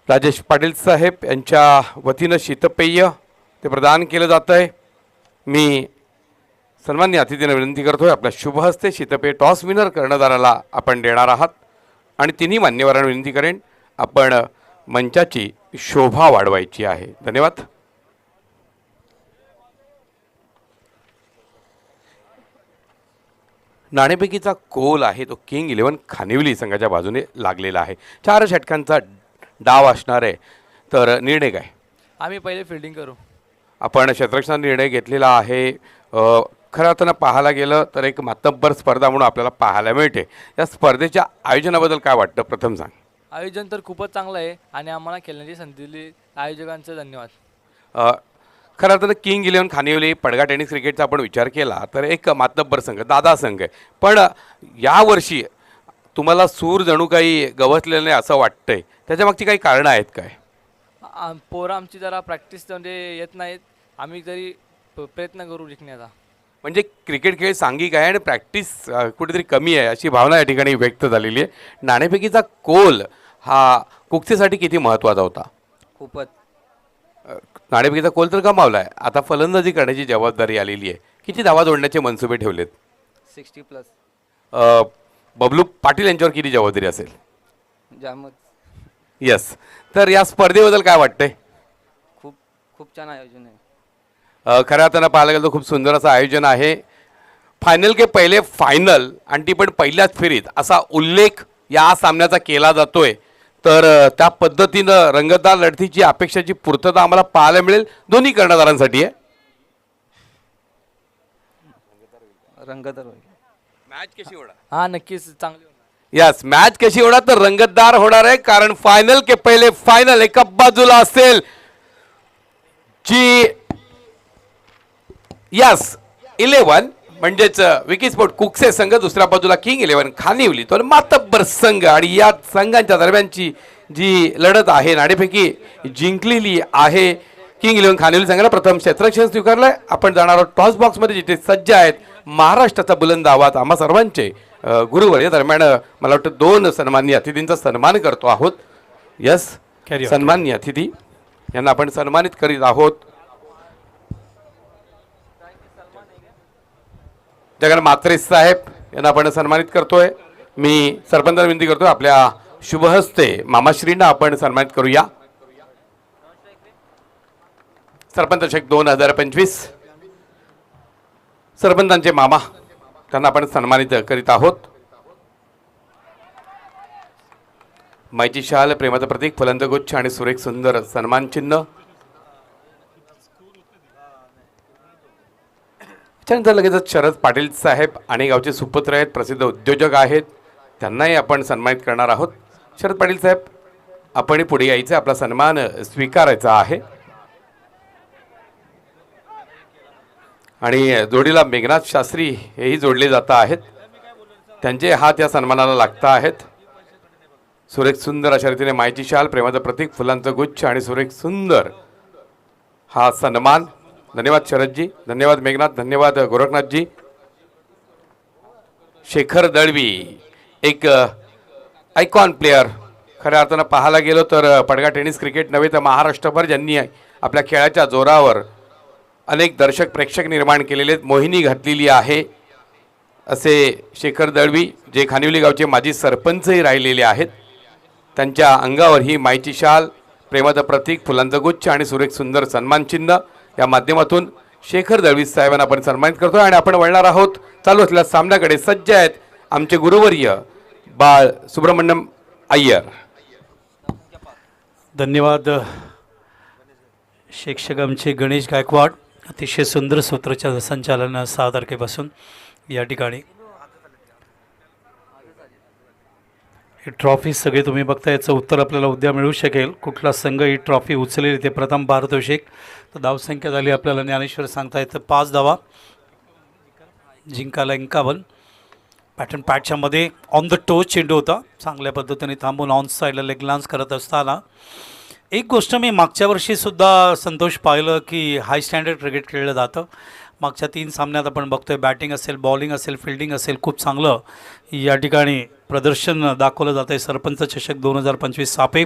राजेश पाटील साहेब यांच्या वतीनं शीतपेय ते प्रदान केलं जातं आहे. मी सन्मान्य अतिथींना विनंती करतोय, आपल्या शुभ हस्ते शीतपेय टॉस विनर कर्णधाराला आपण देणार आहात आणि तिन्ही मान्यवरांना विनंती करेन, आपण मंचाची शोभा वाढवायची आहे. धन्यवाद. नाणेफेकीचा कोल आहे तो किंग 11 खानिवली संघाच्या बाजूने लागलेला आहे. 4 षटकांचा डाव असणार आहे. तर निर्णय काय? आम्ही पहिले फिल्डिंग करू. आपण क्षेत्ररक्षण निर्णय घेतलेला आहे. खरं अर्थानं पाहायला गेलं तर एक मातब्बर स्पर्धा म्हणून आपल्याला पाहायला मिळते. या स्पर्धेच्या आयोजनाबद्दल काय वाटतं प्रथम सांग. आयोजन तर खूपच चांगलं आहे आणि आम्हाला खेळण्याची संधी दिली आयोजकांचं धन्यवाद. खरं अर्थानं किंग 11 खानिवली पडगा टेनिस क्रिकेटचा आपण विचार केला तर एक मातब्बर संघ, दादा संघ आहे. पण यावर्षी तुम्हाला सूर जणू काही गवसलेलं नाही असं वाटतंय. त्याच्यामागची काही कारणं आहेत काय? पोरं आमची जरा प्रॅक्टिस म्हणजे येत नाहीत. आम्ही तरी प्रयत्न करू जिंकण्याचा. म्हणजे क्रिकेट खेळ सांघिक आहे आणि प्रॅक्टिस कुठेतरी कमी आहे अशी भावना या ठिकाणी व्यक्त झालेली आहे. नाणेफेकीचा कोल हा कुक्सेसाठी किती महत्त्वाचा होता? खूपच. नाणेफेकीचा कोल तर गमावला आहे. आता फलंदाजी करण्याची जबाबदारी आलेली आहे. किती धावा जोडण्याचे मनसुबे ठेवलेत? 60+. बबलू पाटील यांच्यावर किती जबाबदारी असेल? जामच. यस. तर या स्पर्धेबद्दल काय वाटतंय? खूप खूप छान आयोजन आहे. खऱ्या अर्थानं पाहायला गेलं तर खूप सुंदर असं आयोजन आहे. फायनल के पहिले फायनल आणि ती पण पहिल्याच फेरीत असा उल्लेख या सामन्याचा केला जातोय. तर त्या पद्धतीनं रंगतदार लढतीची अपेक्षाची पूर्तता आम्हाला पाहायला मिळेल दोन्ही कर्णधारांसाठी आहे. रंगतदार होईल. मॅच कशी होणार? हां नक्कीच चांगली होणार. यस, मॅच कशी होणार तर रंगतदार होणार आहे. कारण फायनल के पहिले फायनल एका बाजूला असेल जी यस 11 म्हणजेच विकी स्पोर्ट कुक्से संघ, दुसऱ्या बाजूला किंग 11 खानिवली तो मातब्बर संघ. आणि या संघांच्या दरम्यानची जी लढत आहे नाणेफेकी जिंकलेली आहे. किंग 11 खानिवली संघाला प्रथम क्षेत्ररक्षण स्वीकारलंय. आपण जाणार आहोत टॉस बॉक्समध्ये जिथे सज्ज आहेत महाराष्ट्राचा बुलंद आवाज आम्हा सर्वांचे गुरुवर. या दरम्यान मला वाटतं 2 सन्माननीय अतिथींचा सन्मान करतो आहोत. यस, सन्माननीय अतिथी यांना आपण सन्मानित करीत आहोत. जगन म्हात्रे साहेब यांना आपण सन्मानित करतोय. मी सरपंचाला विनंती करतोय आपल्या शुभ हस्ते मामाश्रींना आपण सन्मानित करूया. सरपंच चषक 2025 सरपंचांचे मामा त्यांना आपण सन्मानित करीत आहोत. माईची शाल, प्रेमाचं प्रतीक, फुलांचा गुच्छ आणि सुरेख सुंदर सन्मान चिन्ह. त्यानंतर लगेचच शरद पाटील साहेब आणि गावचे सुपुत्र आहेत, प्रसिद्ध उद्योजक आहेत, त्यांनाही आपण सन्मानित करणार आहोत. शरद पाटील साहेब आपण पुढे यायचं, आपला सन्मान स्वीकारायचा आहे. आणि जोडीला मेघनाथ शास्त्री हेही जोडले जात आहेत. त्यांचे हात या सन्मानाला लागत आहेत. सुरेख सुंदर अशा रीतीने मायची शाल, प्रेमाचं प्रतीक, फुलांचं गुच्छ आणि सुरेख सुंदर हा सन्मान. धन्यवाद शरदजी, धन्यवाद मेघनाथ, धन्यवाद गोरखनाथजी. शेखर दळवी एक आयकॉन प्लेयर, खऱ्या अर्थानं पाहायला गेलो तर पडगा टेनिस क्रिकेट नव्हे तर महाराष्ट्रभर ज्यांनी आपल्या खेळाच्या जोरावर अनेक दर्शक प्रेक्षक निर्माण केलेले आहेत, मोहिनी घातलेली आहे असे शेखर दळवी, जे खानिवली गावचे माजी सरपंचही राहिलेले आहेत. त्यांच्या अंगावर ही मायची शाल, प्रेमाचं प्रतीक, फुलांचा गुच्छ आणि सुरेख सुंदर सन्मान चिन्ह या माध्यमातून शेखर दळवी साहेबांना आपण सन्मानित करतो. आणि आपण वळणार आहोत चालू असलेल्या सामन्याकडे. सज्ज आहेत आमचे गुरुवर्य बाळ सुब्रमण्यम अय्यर. धन्यवाद शिक्षक आमचे गणेश गायकवाड. अतिशय सुंदर सूत्रच्या संचालन 6 तारखेपासून या ठिकाणी ही ट्रॉफी सगळे तुम्ही बघता. याचं उत्तर आपल्याला उद्या मिळू शकेल. कुठला संघ ही ट्रॉफी उचलेल ते प्रथम पारितोषिक. तर धावसंख्या झाली आपल्याला ज्ञानेश्वर सांगता येतं 5 धावा, जिंकायला 51. पॅटर्न पॅटच्या मध्ये ऑन द टो चेंडू होता, चांगल्या पद्धतीने थांबून ऑन साईडला लेग लान्स करत असताना. एक गोष्ट मी मागच्या वर्षीसुद्धा संतोष पाहिलं की हाय स्टँडर्ड क्रिकेट खेळलं जातं. मागच्या 3 सामन्यात आपण बघतोय बॅटिंग असेल, बॉलिंग असेल, फिल्डिंग असेल, खूप चांगलं या ठिकाणी प्रदर्शन दाखवलं जातं आहे. सरपंच चषक 2025 सापे.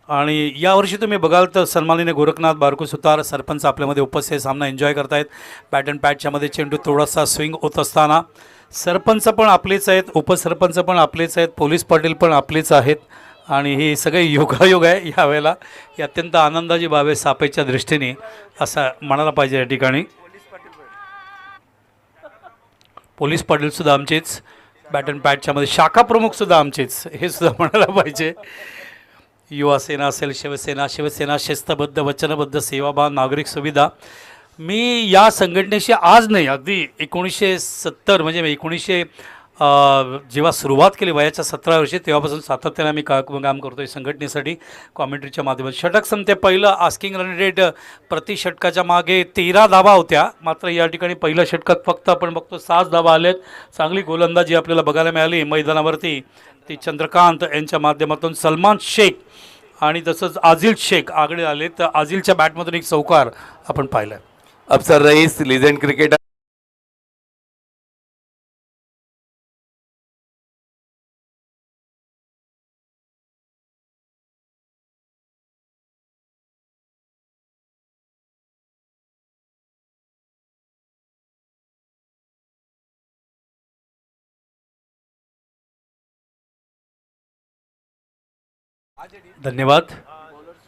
आणि यावर्षी तुम्ही बघाल तर सन्माननीय गोरखनाथ बारकू सुतार सरपंच आपल्यामध्ये उपस्थित सामना एन्जॉय करतायत. बॅट अँड पॅटच्यामध्ये चेंडू थोडासा स्विंग होत असताना सरपंच पण आपलेच आहेत, उपसरपंच पण आपलेच आहेत, पोलीस पाटील पण आपलेच आहेत. आणि हे सगळे योगायोग आहे यावेळेला. ही अत्यंत आनंदाची बाब आहे सापेच्या दृष्टीने असं म्हणायला पाहिजे. या ठिकाणी पोलीस पाटीलसुद्धा आमचेच, बॅट अँड पॅटच्यामध्ये शाखा प्रमुखसुद्धा आमचेच, हे सुद्धा म्हणायला पाहिजे. युवासेना असेल, शिवसेना शिस्तबद्ध, वचनबद्ध, सेवाभाव, नागरिक सुविधा. मी या संघटनेशी आज नाही, अगदी 1970 म्हणजे 1900 जेव्हा सुरुवात केली वयाच्या 17 वर्षी तेव्हापासून सातत्याने आम्ही काम करतो आहे संघटनेसाठी कॉमेंट्रीच्या माध्यमातून. षटक संपते पहिलं आस्किंग रन रेट प्रति षटकाच्या मागे 13 धावा होत्या. मात्र या ठिकाणी पहिल्या षटकात फक्त आपण बघतो 6 धावा आल्यात. चांगली गोलंदाजी आपल्याला बघायला मिळाली मैदानावरती. ती चंद्रकांत यांच्या माध्यमातून सलमान शेख आणि तसंच आदिल शेख आगळे आले. तर आदिलच्या बॅटमधून एक चौकार आपण पाहिला. अफसर रईस लिजेंड क्रिकेटर. धन्यवाद.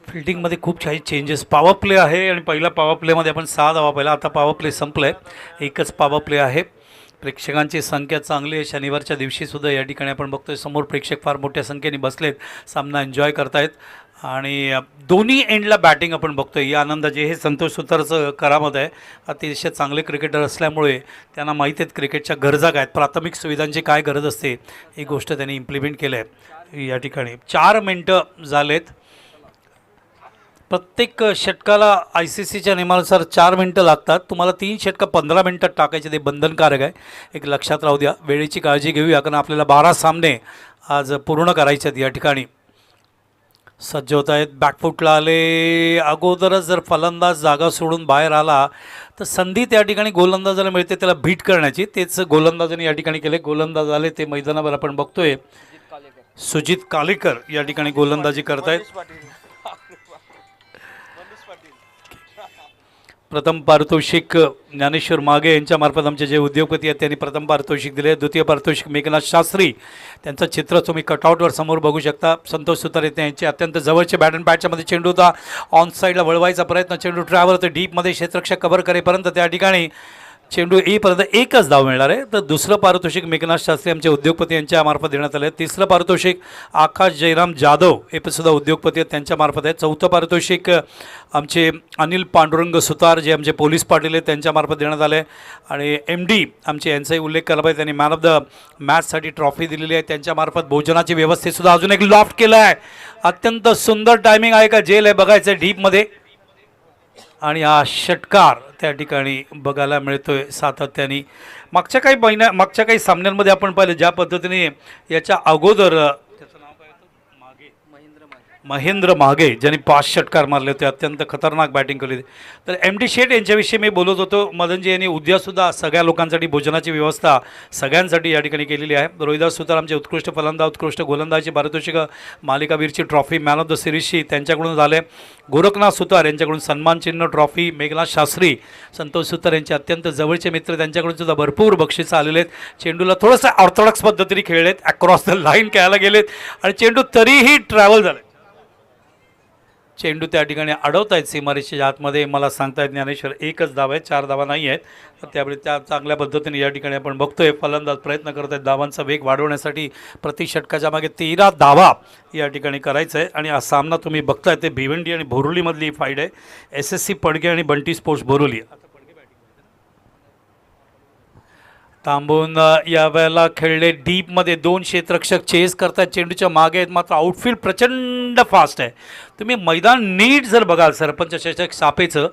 फिल्डिंगमध्ये खूप काही चेंजेस. पॉवर प्ले आहे आणि पहिला पॉवर प्लेमध्ये आपण 6 धावा पाहिला. आता पॉवर प्ले संपलं आहे, एकच पॉवर प्ले आहे. प्रेक्षकांची संख्या चांगली आहे. शनिवारच्या दिवशीसुद्धा या ठिकाणी आपण बघतोय समोर प्रेक्षक फार मोठ्या संख्येने बसलेत, सामना एन्जॉय करतायत. आणि दोन्ही एंडला बॅटिंग आपण बघतोय. या आनंदाचे हे संतोष सुतारचं करामत आहे. अतिशय चांगले क्रिकेटर असल्यामुळे त्यांना माहीत आहेत क्रिकेटच्या गरजा काय आहेत, प्राथमिक सुविधांची काय गरज असते, ही गोष्ट त्यांनी इम्प्लिमेंट केलं आहे. या ठिकाणी 4 मिनटं झालेत. प्रत्येक षटकाला ICCच्या नियमानुसार 4 मिनटं लागतात. तुम्हाला 3 षटकं 15 मिनटात टाकायचे, ते बंधनकारक आहे. एक लक्षात राहू द्या. वेळेची काळजी घेऊया कारण आपल्याला 12 सामने आज पूर्ण करायचे आहेत. या ठिकाणी सज्ज होत आहेत. बॅकफुटला आले. अगोदरच जर फलंदाज जागा सोडून बाहेर आला तर संधी त्या ठिकाणी गोलंदाजाला मिळते त्याला बीट करण्याची. तेच गोलंदाजाने या ठिकाणी केले. गोलंदाज आले ते मैदानावर आपण बघतोय. सुजित कालेकर या ठिकाणी गोलंदाजी करतायत. प्रथम पारितोषिक ज्ञानेश्वर मागे यांच्यामार्फत आमचे जे उद्योगपती आहेत त्यांनी प्रथम पारितोषिक दिले. द्वितीय पारितोषिक मेघनाथ शास्त्री, त्यांचं चित्र तुम्ही कटआउटवर समोर बघू शकता. संतोष सुतार येते यांचे अत्यंत जवळचे बॅट अँड पॅटच्यामध्ये चेंडू होता. ऑन साईडला वळवायचा प्रयत्न, चेंडू ट्रॅव्हल होते डीपमध्ये, क्षेत्ररक्षक कव्हर करेपर्यंत त्या ठिकाणी चेंडू येईपर्यंत एकच धाव मिळणार आहे. तर दुसरं पारितोषिक मेघनाथ शास्त्री आमचे उद्योगपती यांच्यामार्फत देण्यात आलं आहे. तिसरं पारितोषिक आकाश जयराम जाधव हे पण सुद्धा उद्योगपती आहेत त्यांच्यामार्फत आहे. चौथं पारितोषिक आमचे अनिल पांडुरंग सुतार जे आमचे पोलीस पाटील आहेत त्यांच्यामार्फत देण्यात आले. आणि MD आमचे यांचाही उल्लेख केला पाहिजे, त्यांनी मॅन ऑफ द मॅचसाठी ट्रॉफी दिलेली आहे. त्यांच्यामार्फत भोजनाची व्यवस्थेतसुद्धा अजून एक लॉफ्ट केलं आहे. अत्यंत सुंदर टायमिंग आहे का जेल आहे बघायचं डीपमध्ये. आणि हा षटकार त्या ठिकाणी बघायला मिळतोय सातत्याने. मागच्या काही सामन्यांमध्ये आपण पाहिलं ज्या पद्धतीने याच्या अगोदर त्याचं नाव काय होतं मागे महेंद्र मागे ज्यांनी 5 षटकार मारले होते, अत्यंत खतरनाक बॅटिंग केली होती. तर एम डी शेठ यांच्याविषयी मी बोलत होतो. मदनजी यांनी उद्यासुद्धा सगळ्या लोकांसाठी भोजनाची व्यवस्था सगळ्यांसाठी या ठिकाणी केलेली आहे. रोहिदास सुतार आमचे उत्कृष्ट फलंदाज, उत्कृष्ट गोलंदाजी, पारितोषिक मालिकावीरची ट्रॉफी, मॅन ऑफ द सिरीजची त्यांच्याकडून झाले. गोरखनाथ सुतार यांच्याकडून सन्मानचिन्ह ट्रॉफी, मेघनाथ शास्त्री, संतोष सुतार यांचे अत्यंत जवळचे मित्र, त्यांच्याकडून सुद्धा भरपूर बक्षिसं आलेले आहेत. चेंडूला थोडंसं ऑर्थोडॉक्स पद्धतीने खेळलेत, अक्रॉस द लाईन खेळायला गेलेत आणि चेंडू तरीही ट्रॅव्हल झाले. चेंडू त्या ठिकाणी अडवत आहेत सीमारेषेच्या आतमध्ये. मला सांगतायत ज्ञानेश्वर एकच धाव आहे, 4 धावा नाही आहेत. त्यावेळी त्या चांगल्या पद्धतीने या ठिकाणी आपण बघतोय फलंदाज प्रयत्न करत आहेत धावांचा वेग वाढवण्यासाठी. प्रति षटकाच्या मागे 13 धावा या ठिकाणी करायचं आहे. आणि हा सामना तुम्ही बघताय ते भिवंडी आणि बोरिवलीमधली ही फाईट आहे. SSC पडगे आणि बंटी स्पोर्ट्स बोरिवली. थांबून यावेळेला खेळले डीपमध्ये 2 क्षेत्ररक्षक चेस करतात, चेंडूच्या मागे आहेत. मात्र आउटफील्ड प्रचंड फास्ट आहे. तुम्ही मैदान नीट जर बघाल सरपंच चषक सापेचं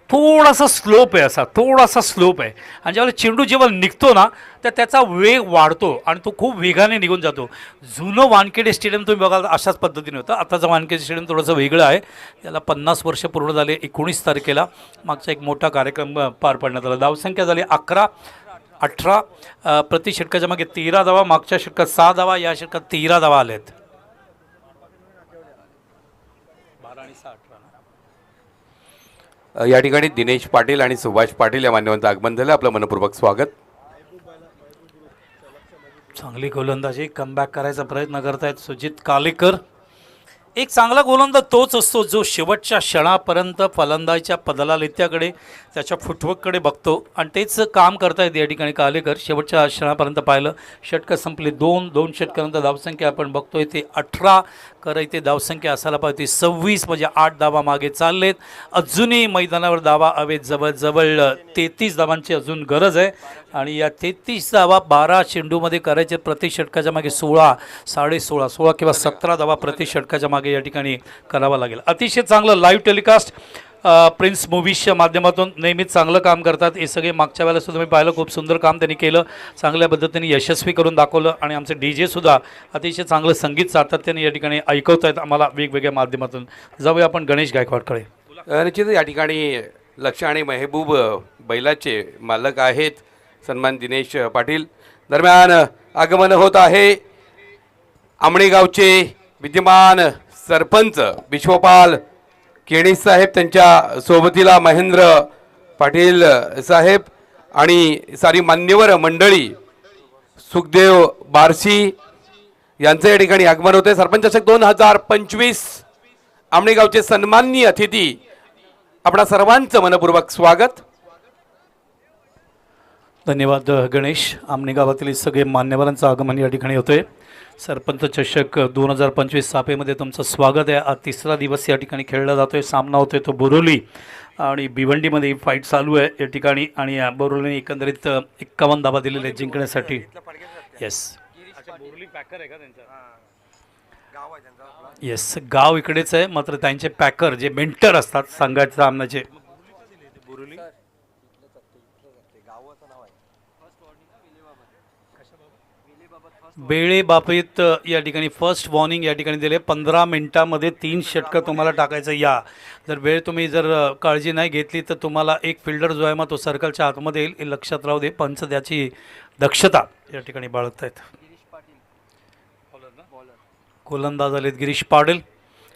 थोडासा स्लोप आहे, असा थोडासा स्लोप आहे. आणि ज्यावेळेला चेंडू जेव्हा निघतो ना तर त्याचा वेग वाढतो आणि तो खूप वेगाने निघून जातो. जुनं वानखेडे स्टेडियम तुम्ही बघाल अशाच पद्धतीने होतं. आताचं वानखेडे स्टेडियम थोडंसं वेगळं आहे. त्याला 50 वर्ष पूर्ण झाले. 19 तारखेला मागचा एक मोठा कार्यक्रम पार पाडण्यात आला. धावसंख्या झाली 11-18. प्रति षटकाच्या मागे 13 धावा, मागच्या षटकात 6 धावा, या षटकात 13 धावा आलेत. 12 आणि 6, 18. या ठिकाणी दिनेश पाटील आणि सुभाष पाटील या मान्यवरांचं आगमन झालं. आपलं मनपूर्वक स्वागत. चांगली गोलंदाजी, कमबॅक करायचा प्रयत्न करतायत सुजित कालेकर. एक चांगला गोलंदाज तोच असतो जो शेवटच्या क्षणापर्यंत फलंदाजीच्या पदलालित्याकडे, त्याच्या फुटवर्ककडे बघतो आणि तेच काम करतायत या ठिकाणी कालेकर. शेवटच्या क्षणापर्यंत पाहिलं, षटकं संपली. 2 षटकानंतर धावसंख्या आपण बघतोय ते 18 इथे धावसंख्या असायला पाहिजे 26, म्हणजे 8 धावा मागे चाललेत. अजूनही मैदानावर धावा हवेत, जवळजवळ 33 धावांची अजून गरज आहे. आणि या 33 धावा 12 चेंडूमध्ये करायचे. प्रति षटकाच्या मागे 16, 16.5, 16 किंवा 17 धावा प्रति षटकाच्या मागे या ठिकाणी करावा लागेल. अतिशय चांगलं लाईव्ह टेलिकास्ट प्रिन्स मूव्हीजच्या माध्यमातून नेहमीच चांगलं काम करतात. हे सगळे मागच्या वेळेला सुद्धा मी पाहिलं, खूप सुंदर काम त्यांनी केलं, चांगल्या पद्धतीने यशस्वी करून दाखवलं. आणि आमचे DJ सुद्धा अतिशय चांगलं संगीत सातत्याने या ठिकाणी ऐकवत आहेत आम्हाला वेगवेगळ्या माध्यमातून. जाऊया आपण गणेश गायकवाडकडे. निश्चित या ठिकाणी लक्ष आणि मेहबूब बैलाचे मालक आहेत सन्मान दिनेश पाटील. दरम्यान आगमन होत आहे आमणे गावचे विद्यमान सरपंच विश्वपाल केणी साहेब, त्यांच्या सोबतीला महेंद्र पाटील साहेब आणि सारी मान्यवर मंडळी, सुखदेव बारशी यांचं या ठिकाणी आगमन होते. सरपंच चषक 2025 आमणे गावचे सन्माननीय अतिथी, आपणा सर्वांचं मनपूर्वक स्वागत. धन्यवाद गणेश. आमणे गावातील सगळे मान्यवरांचं आगमन या ठिकाणी होतंय. सरपंच चषक 2025 सापेमध्ये तुमचं स्वागत आहे. आज 3रा दिवस या ठिकाणी खेळला जातोय. सामना होतोय तो बोरिवली आणि भिवंडीमध्ये फाईट चालू आहे या ठिकाणी. आणि बोरिवलीने एकंदरीत 51 धावा दिलेले आहेत जिंकण्यासाठी. येस येस, गाव इकडेच आहे, मात्र त्यांचे पॅकर जे मेंटर असतात संघाच्या सामन्याचे. बेळे बाबतीत या ठिकाणी फर्स्ट वॉर्निंग या ठिकाणी दिले. 15 मिनिटामध्ये 3 षटकं तुम्हाला टाकायचं. या जर वेळ तुम्ही जर काळजी नाही घेतली तर तुम्हाला एक फिल्डर जो आहे मग तो सर्कलच्या आतमध्ये येईल, हे लक्षात राहू दे. पंच त्याची दक्षता या ठिकाणी बाळगत आहेत. गोलंदाज आलेत गिरीश पाटील.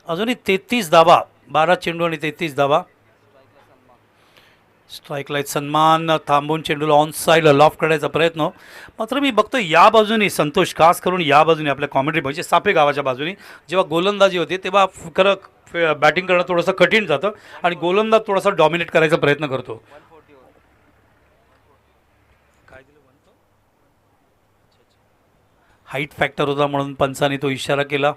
अजूनही 33 धावा, 12 चेंडू आणि 33 धावा. स्ट्राईक लाईट सन्मान, थांबून चेंडूला ऑन साईडला लॉफ्ट करायचा प्रयत्न. मात्र मी बघतो या बाजूनी संतोष, खास करून या बाजूने आपल्या कॉमेंट्री म्हणजे सापे गावाच्या बाजूनी जेव्हा गोलंदाजी होते तेव्हा खरं बॅटिंग करणं थोडंसं कठीण जातं आणि गोलंदाज थोडासा डॉमिनेट करायचा प्रयत्न करतो. हाईट फॅक्टर होता म्हणून पंचाने तो इशारा केला.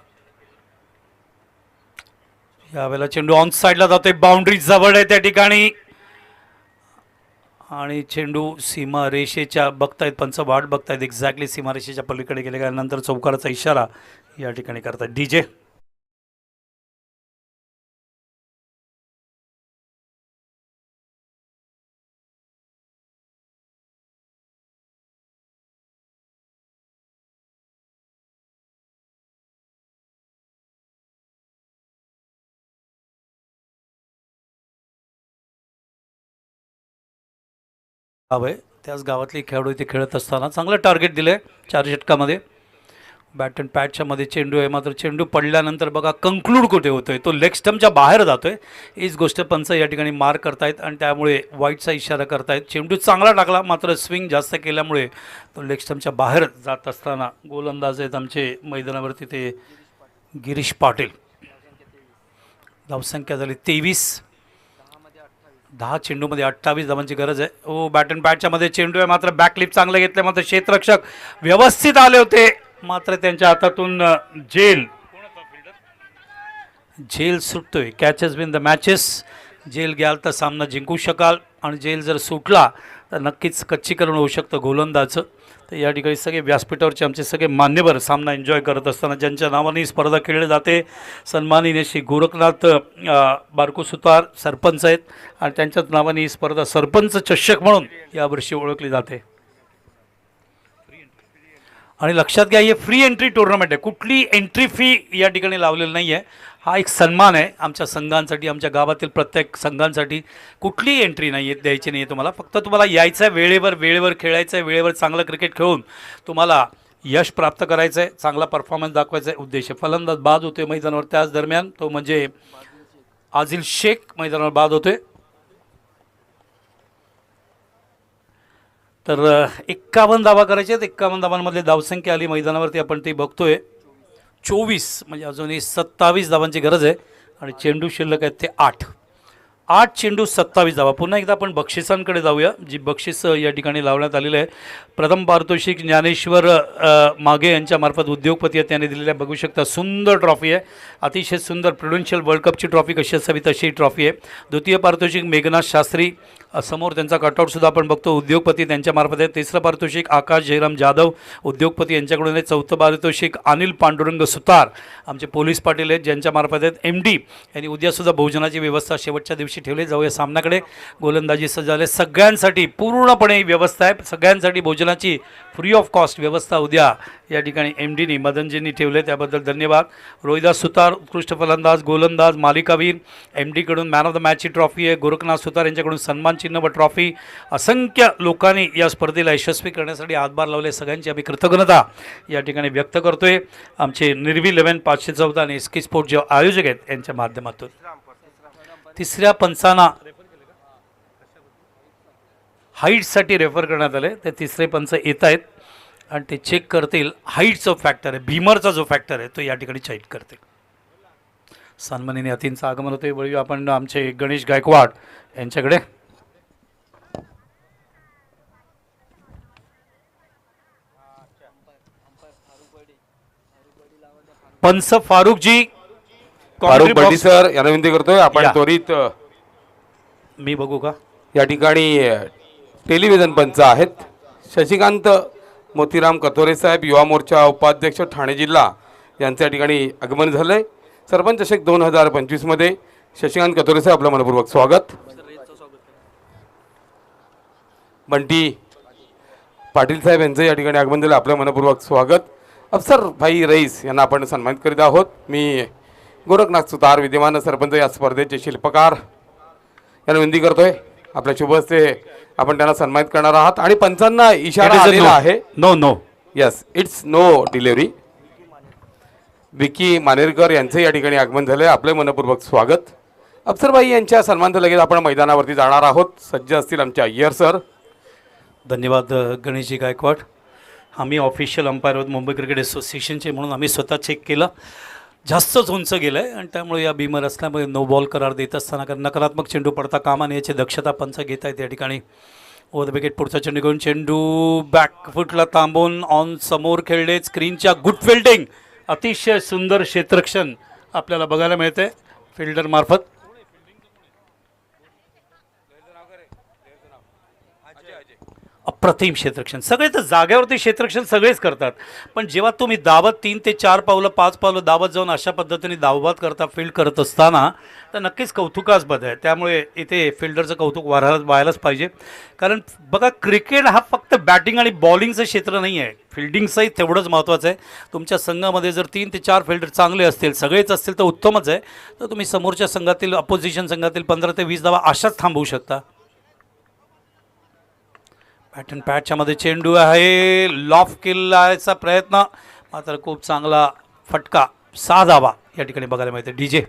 यावेळेला चेंडू ऑन साईडला जातोय, बाउंड्री जवळ आहे त्या ठिकाणी आणि चेंडू सीमारेषेच्या बघतायत पंच, वाट बघतायत एक्झॅक्टली सीमारेषेच्या पलीकडे गेल्यानंतर चौकाराचा इशारा या ठिकाणी करतायत DJ. गाव आहे, त्याच गावातले खेळाडू इथे खेळत असताना चांगलं टार्गेट दिलं आहे 4 षटकामध्ये. बॅट अँड पॅडच्या मध्ये चेंडू आहे, मात्र चेंडू पडल्यानंतर बघा कंक्लूड कुठे होतोय, तो लेग स्टम्पच्या बाहेर जातोय. हीच गोष्ट पंच या ठिकाणी मार करतायत आणि त्यामुळे वाईटचा इशारा करतायत. चेंडू चांगला टाकला, मात्र स्विंग जास्त केल्यामुळे तो लेग स्टम्पच्या बाहेर जात असताना गोलंदाज आहेत आमचे मैदानावरती ते गिरीश पाटील. धावसंख्या झाली 23. 10 चेंडूमध्ये 28 धावांची गरज आहे. ओ बॅट अँड बॅटच्या मध्ये चेंडू आहे, मात्र बॅकलिप चांगलं घेतलं, मात्र क्षेत्ररक्षक व्यवस्थित आले होते, मात्र त्यांच्या हातातून झेल सुटतोय. Catches win the matches. झेल घ्याल तर सामना जिंकू शकाल आणि झेल जर सुटला तर नक्कीच कच्चीकरण होऊ शकतं गोलंदाजचं. तर या ठिकाणी सगळे व्यासपीठावरचे आमचे सगळे मान्यवर सामना एन्जॉय करत असताना ज्यांच्या नावाने ही स्पर्धा खेळली जाते, सन्माननीय श्री गोरखनाथ बारकू सुतार सरपंच आहेत आणि त्यांच्याच नावाने ही स्पर्धा सरपंच चषक म्हणून यावर्षी ओळखली जाते. आणि लक्षात घ्या, हे फ्री एंट्री टुर्नामेंट आहे, कुठली एंट्री फी या ठिकाणी लावलेली नाही आहे. हा एक सन्मान आहे आमच्या संघांसाठी, आमच्या गावातील प्रत्येक संघांसाठी. कुठली एंट्री नाही आहे, द्यायची नाही आहे तुम्हाला. फक्त तुम्हाला यायचं आहे, वेळेवर खेळायचं आहे, वेळेवर चांगलं क्रिकेट खेळून तुम्हाला यश प्राप्त करायचं आहे, चांगला परफॉर्मन्स दाखवायचा आहे. उद्देश फलंदाज बाद होते मैदानावर, त्याच दरम्यान तो म्हणजे आदिल शेख मैदानावर बाद होते. तर 51 धावा करायचे आहेत. 51 धावांमधले धावसंख्या आली मैदानावरती आपण ते बघतोय 24, म्हणजे अजूनही 27 धावांची गरज आहे आणि चेंडू शिल्लक आहेत ते 8 चेंडू 27 धावा. पुन्हा एकदा आपण बक्षिसांकडे जाऊया, जी बक्षीस या ठिकाणी लावण्यात आलेलं आहे. प्रथम पारितोषिक ज्ञानेश्वर मागे यांच्यामार्फत उद्योगपती आहेत त्यांनी दिलेल्या, बघू शकता सुंदर ट्रॉफी आहे, अतिशय सुंदर प्रुडेन्शियल वर्ल्ड कपची ट्रॉफी कशी असावी तशी ट्रॉफी आहे. द्वितीय पारितोषिक मेघनाथ शास्त्री, समोर त्यांचा कटआउटसुद्धा आपण बघतो, उद्योगपती त्यांच्यामार्फत आहे. तिसरं पारितोषिक आकाश जयराम जाधव उद्योगपती यांच्याकडून आहे. चौथं पारितोषिक अनिल पांडुरंग सुतार आमचे पोलीस पाटील आहेत ज्यांच्यामार्फत आहेत. MD यांनी उद्यासुद्धा भोजनाची व्यवस्था शेवटच्या दिवशी ठेवली. जाऊया सामन्याकडे. गोलंदाजी सज्ज सगळ्यांसाठी पूर्णपणे व्यवस्था आहे, सगळ्यांसाठी भोजनाची फ्री ऑफ कॉस्ट व्यवस्था उद्या या ठिकाणी MDनी मदनजींनी ठेवले, त्याबद्दल धन्यवाद. रोहिदास सुतार उत्कृष्ट फलंदाज, गोलंदाज, मालिकावीर. MDकडून मॅन ऑफ द मॅचची ट्रॉफी आहे. गोरखनाथ सुतार यांच्याकडून सन्मान चिन्ह व ट्रॉफी. असंख्य लोकांनी या स्पर्धेला यशस्वी करण्यासाठी हातभार लावले, सगळ्यांची आम्ही कृतज्ञता या ठिकाणी व्यक्त करतोय. आमचे निर्वी 11 514 आणि SK स्पोर्ट जे आयोजक आहेत यांच्या माध्यमातून. तिसऱ्या पंचांना हाईट्ससाठी रेफर करण्यात आले, ते तिसरे पंच येत आहेत आणि ते चेक करतील. हाईटचा फॅक्टर आहे, भीमरचा जो फॅक्टर आहे तो या ठिकाणी चेक करतील. सन्माननीय अतिथींचं आगमन होते. वळूया आपण आमचे गणेश गायकवाड यांच्याकडे. पंच फारुखजी, फारुख बर्डी सर यांना विनंती करतोय आपण या. त्वरित. मी बघू का? या ठिकाणी टेलिव्हिजन पंच आहेत शशिकांत मोतीराम कथोरे साहेब, युवा मोर्चा उपाध्यक्ष ठाणे जिल्हा, यांचं या ठिकाणी आगमन झालं आहे. सरपंच चषक 2025 मध्ये शशिकांत कथोरे साहेब आपलं मनपूर्वक स्वागत. बंटी पाटील साहेब यांचं या ठिकाणी आगमन झालं, आपलं मनपूर्वक स्वागत. अफसर भाई रईस यांना आपण सन्मानित करीत आहोत. मी गोरखनाथ सुतार विद्यमान सरपंच या स्पर्धेचे शिल्पकार यांना विनंती करतोय आपल्या शुभ हस्ते आपण त्यांना सन्मानित करणार आहात. आणि पंचांना इशारा आलेला आहे. No yes, it's no delivery. Vicky Manerkar यांचं या ठिकाणी आगमन झालं आहे, आपले मनपूर्वक स्वागत. अफसरबाई यांच्या सन्मानात लगेच आपण मैदानावरती जाणार आहोत. सज्ज असतील आमचे अय्यर सर. धन्यवाद गणेशजी गायकवाड. आम्ही ऑफिशियल अंपायर आहोत मुंबई क्रिकेट असोसिएशनचे, म्हणून आम्ही स्वतः चेक केलं, जास्तच उंच गेलं आहे आणि त्यामुळे या भीमर असल्यामुळे नो बॉल करार देत असताना कारण नकारात्मक चेंडू पडता कामा नये याची दक्षता पंच घेत आहेत. या ठिकाणी ओव्हर द विकेट पुढचा चेंडू घेऊन चेंडू बॅकफुटला थांबून ऑन समोर खेळले. स्क्रीनच्या गुड फिल्डिंग, अतिशय सुंदर क्षेत्ररक्षण आपल्याला बघायला मिळते फिल्डर मार्फत. अप्रतिम क्षेत्ररक्षण. सगळे तर जाग्यावरती क्षेत्ररक्षण सगळेच करतात, पण जेव्हा तुम्ही धावत 3 ते 4 पावलं 5 पावलं धावत जाऊन अशा पद्धतीने धावबाद करता फील्ड करत असताना तर नक्कीच कौतुकास्पद आहे. त्यामुळे इथे फिल्डरचं कौतुक व्हायलाच पाहिजे. कारण बघा, क्रिकेट हा फक्त बॅटिंग आणि बॉलिंगचं क्षेत्र नाही आहे, फिल्डिंगचंही तेवढंच महत्त्वाचं आहे. तुमच्या संघामध्ये जर 3 ते 4 फिल्डर चांगले असतील, सगळेच असतील तर उत्तमच आहे. तर तुम्ही समोरच्या संघातील अपोजिशन संघातील 15 ते 20 धावा अशाच थांबवू शकता. बॅट अँड पॅटच्या मध्ये चेंडू आहे, लॉफ केलाचा प्रयत्न, मात्र खूप चांगला फटका, 6 धावा या ठिकाणी बघायला मिळते. डीजे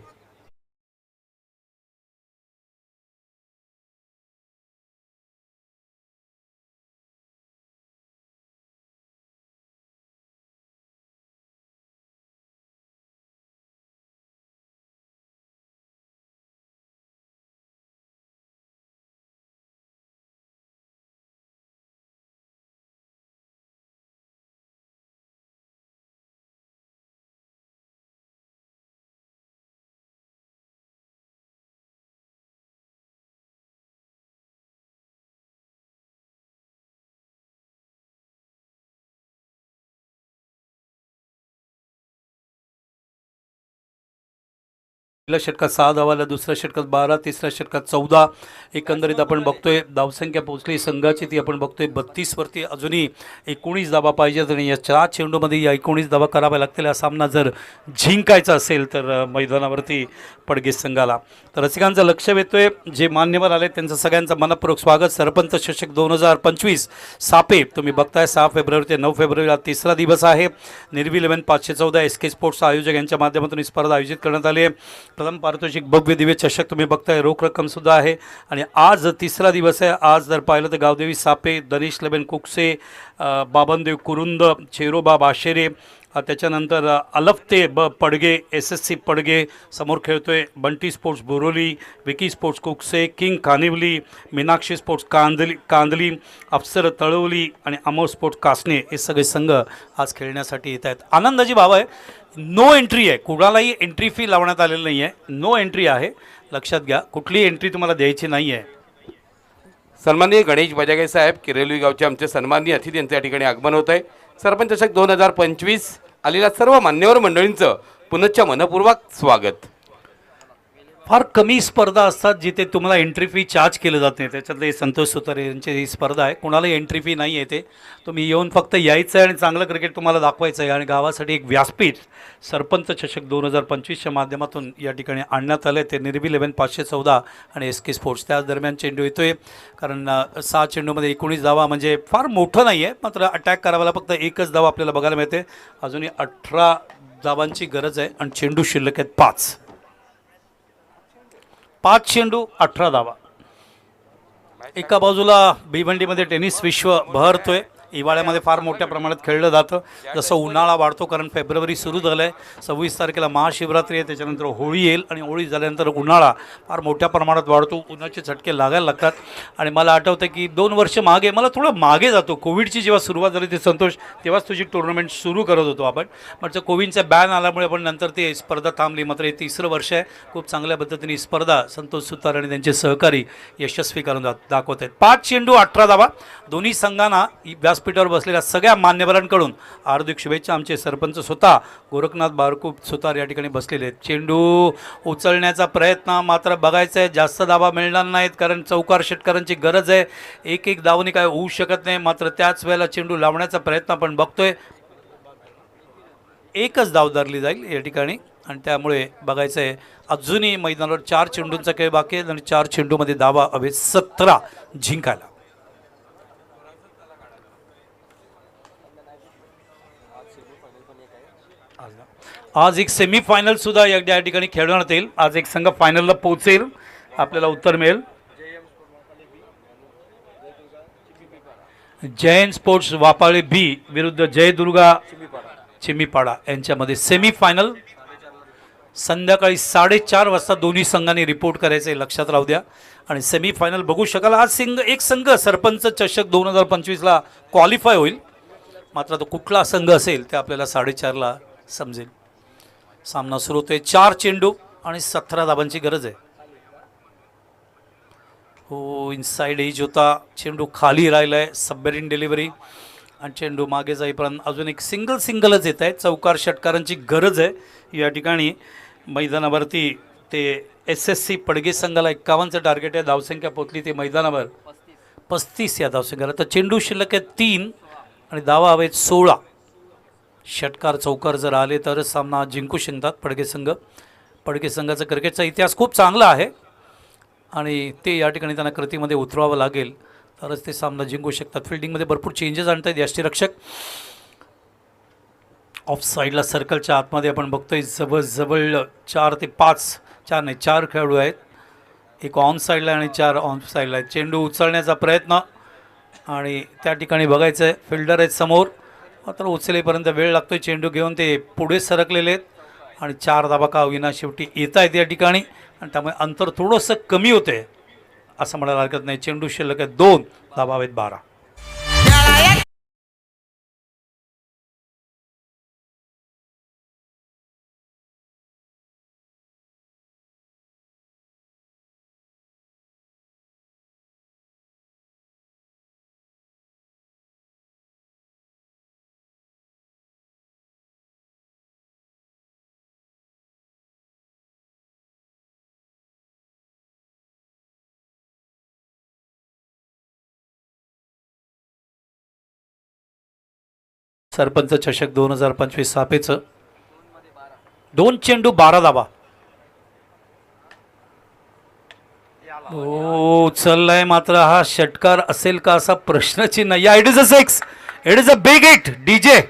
पहिल्या षटकात 6 धावाला, दुसऱ्या षटकात 12, तिसऱ्या षटकात 14. एकंदरीत आपण बघतोय धावसंख्या पोहोचली संघाची ती आपण बघतोय 32 वरती. अजूनही 19 धावा पाहिजेत आणि या 4 चेंडूमध्ये या 19 धावा कराव्या लागतील. हा सामना जर जिंकायचा असेल तर मैदानावरती पडगे संघाला. तर रसिकांचं लक्ष वेधतोय, जे मान्यवर आले त्यांचं सगळ्यांचं मनपूर्वक स्वागत. सरपंच चषक 2025 सापे तुम्ही बघताय. 6 फेब्रुवारी ते 9 फेब्रुवारीला तिसरा दिवस आहे. निर्वी 11 514 SK स्पोर्ट्स आयोजक यांच्या माध्यमातून ही स्पर्धा आयोजित करण्यात आली आहे. प्रथम पारितोषिक भव्य दिव्य चषक तुम्ही बघताय, रोख रक्कम सुद्धा आहे. आणि आज तिसरा दिवस आहे. आज जर पाहिलं तर गावदेवी सापे, दनेश लेबेन कुकसे, बाबनदेव कुरुंद, चेरोबा बाशेरे, त्याच्यानंतर अलफते पडगे, SSC पडगे समोर खेळतोय. Bunty sports Boroli, Vicky sports Kukse, king Kanivali, Meenakshi sports Kandli, Afsar Talavli आणि अमोल स्पोर्ट्स कासने हे सगळे संघ आज खेळण्यासाठी येत आहेत. आनंदाची बाब आहे, नो एंट्री आहे, कुणालाही एंट्री फी लावण्यात आलेली नाही आहे. नो एंट्री आहे, लक्षात घ्या, कुठली एंट्री तुम्हाला द्यायची नाही आहे. सन्माननीय गणेश बजागे साहेब, किरेलवी गावचे आमचे सन्माननीय अतिथी यांच्या या ठिकाणी आगमन होत आहे. सरपंच चषक 2025 आलेल्या सर्व मान्यवर मंडळींचं पुनश्च मनपूर्वक स्वागत. फार कमी स्पर्धा असतात जिथे तुम्हाला एंट्री फी चार्ज केलं जात नाही. त्याच्यातले संतोष सुतारे यांची ही स्पर्धा आहे. कोणाला एंट्री फी नाही येते, तुम्ही येऊन फक्त यायचं आहे आणि चांगलं क्रिकेट तुम्हाला दाखवायचं आहे. आणि गावासाठी एक व्यासपीठ सरपंच चषक 2025च्या माध्यमातून या ठिकाणी आणण्यात आलं. ते निर्वी 11 514 आणि SK स्पोर्ट्स. त्याच दरम्यान चेंडू येतोय, कारण 6 चेंडूमध्ये 19 धावा म्हणजे फार मोठं नाही आहे, मात्र अटॅक करायला फक्त एकच धावा आपल्याला बघायला मिळते. अजूनही 18 धावांची गरज आहे आणि चेंडू शिल्लक आहेत 5 चेंडू 18 धावा. एका बाजूला भिवंडीमध्ये टेनिस विश्व बहरतोय. हिवाळ्यामध्ये फार मोठ्या प्रमाणात खेळलं जातं. जसं उन्हाळा वाढतो, कारण फेब्रुवारी सुरू झालं आहे, 26 तारखेला महाशिवरात्री आहे, त्याच्यानंतर होळी येईल आणि होळी झाल्यानंतर उन्हाळा फार मोठ्या प्रमाणात वाढतो. उन्हाचे झटके लागायला लागतात. आणि मला आठवतं की 2 वर्ष मागे, मला थोडं मागे जातो, कोविडची जेव्हा सुरुवात झाली ते संतोष, तेव्हाच तुझी टुर्नामेंट सुरू करत होतो आपण. म्हणजे कोविडचा बॅन आल्यामुळे पण नंतर ते स्पर्धा थांबली. मात्र हे 3रं वर्ष आहे, खूप चांगल्या पद्धतीने स्पर्धा संतोष सुतार आणि त्यांचे सहकारी यशस्वी करून दाखवत आहेत. 5 चेंडू 18 धावा. दोन्ही संघांना व्यासपीठावर बसलेल्या सगळ्या मान्यवरांकडून हार्दिक शुभेच्छा. आमचे सरपंच स्वतः गोरखनाथ बारकू सुतार या ठिकाणी बसलेले आहेत. चेंडू उचलण्याचा प्रयत्न, मात्र बघायचं आहे जास्त धावा मिळणार नाहीत, कारण चौकार षटकारांची गरज आहे. एक धावनी काय होऊ शकत नाही. मात्र त्याच वेळेला चेंडू लावण्याचा प्रयत्न आपण बघतोय. एकच धाव धरली जाईल या ठिकाणी आणि त्यामुळे बघायचं आहे अजूनही मैदानावर 4 चेंडूंचा खेळ बाकी आहे आणि 4 चेंडूमध्ये धावा हवे 17 जिंकायला. आज एक सेमीफायनल सुद्धा या ठिकाणी खेळवण्यात येईल. आज एक संघ फायनलला पोहोचेल, आपल्याला उत्तर मिळेल. जैन स्पोर्ट्स वापाळे बी विरुद्ध जयदुर्गा चिमीपाडा यांच्यामध्ये सेमीफायनल संध्याकाळी 4:30 वाजता दोन्ही संघांनी रिपोर्ट करायचे, लक्षात राहू द्या. आणि सेमीफायनल बघू शकाल. आज एक संघ सरपंच चषक 2025ला क्वालिफाय होईल, मात्र तो कुठला संघ असेल ते आपल्याला 4:30ला समजेल. सामना सुरू होतोय. 4 चेंडू आणि 17 धावांची गरज आहे. हो, इनसाइड एज होता, चेंडू खाली राहिला आहे. सबमेरीन डिलिव्हरी आणि चेंडू मागे जाईपर्यंत अजून एक सिंगलच येत आहे. चौकार षटकारांची गरज आहे या ठिकाणी मैदानावरती. ते SSC पडगे संघाला 51चं टार्गेट आहे. धावसंख्या पोचली ते मैदानावर 35 या धावसंख्याला. तर चेंडू शिल्लक आहे 3 आणि धावा हवेत 16. षटकार चौकार जर आले तरच सामना जिंकू शकतात पडगे संघ. पडगे संघाचा क्रिकेटचा इतिहास खूप चांगला आहे आणि ते या ठिकाणी त्यांना कृतीमध्ये उतरवावं लागेल. तरच ते सामना जिंकू शकतात. फिल्डिंगमध्ये भरपूर चेंजेस आणतायत यष्टीरक्षक. ऑफ साईडला सर्कलच्या आतमध्ये आपण बघतोय जवळ 4 ते 5 4 खेळाडू आहेत. एक ऑन साईडला आणि 4 ऑन साईडला आहेत. चेंडू उचलण्याचा प्रयत्न आणि त्या ठिकाणी बघायचं आहे फिल्डर आहेत समोर, मात्र उचलेपर्यंत वेळ लागतोय. चेंडू घेऊन ते पुढे सरकलेले आहेत आणि 4 धाबा का होईना शेवटी येत आहेत या ठिकाणी आणि त्यामुळे अंतर थोडंसं कमी होते असं म्हणायला हरकत नाही. चेंडू शिल्लक आहे 2, धाबा आहेत 12. सरपंच चषक 2025 सापेचं 2 चेंडू 12 धाबा. उचललाय मात्र हा षटकार असेल का असा प्रश्नचिन्ह. या it is a 6, it is a big hit DJ.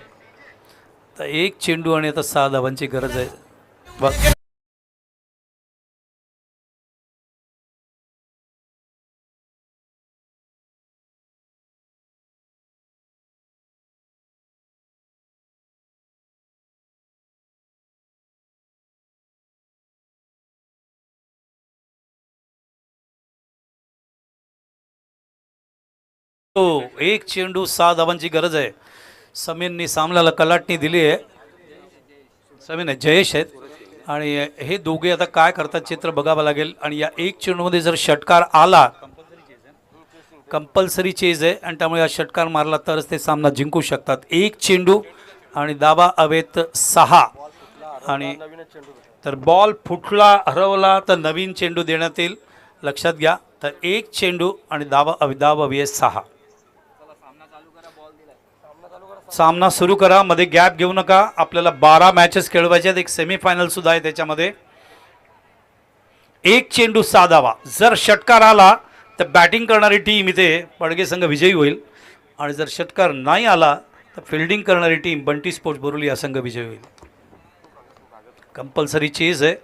तर 1 चेंडू आणि आता 6 धावांची गरज आहे. तो 1 चेंडू 6 धावांची गरज आहे. समीरनी सामन्याला कलाटणी दिली आहे. समीर नाही, जयेश आहेत आणि हे दोघे आता काय करतात चित्र बघावं लागेल. आणि या 1 चेंडूमध्ये जर षटकार आला, कंपल्सरी चेज आहे आणि त्यामुळे हा षटकार मारला तरच ते सामना जिंकू शकतात. 1 चेंडू आणि धाबा हवेत 6 आणि तर बॉल फुटला हरवला तर नवीन चेंडू देण्यात येईल, लक्षात घ्या. तर 1 चेंडू आणि धाबा हवी आहे 6. सामना सुरू करा, मध्ये गॅप घेऊ नका. आपल्याला 12 मॅचेस खेळवायचे आहेत, एक सेमीफायनल सुद्धा आहे त्याच्यामध्ये. 1 चेंडू 6 धावा. जर षटकार आला तर बॅटिंग करणारी टीम इथे पडगे संघ विजयी होईल आणि जर षटकार नाही आला तर फिल्डिंग करणारी टीम बंटी स्पोर्ट्स बोरुली हा संघ विजयी होईल. कंपल्सरी चेज आहे.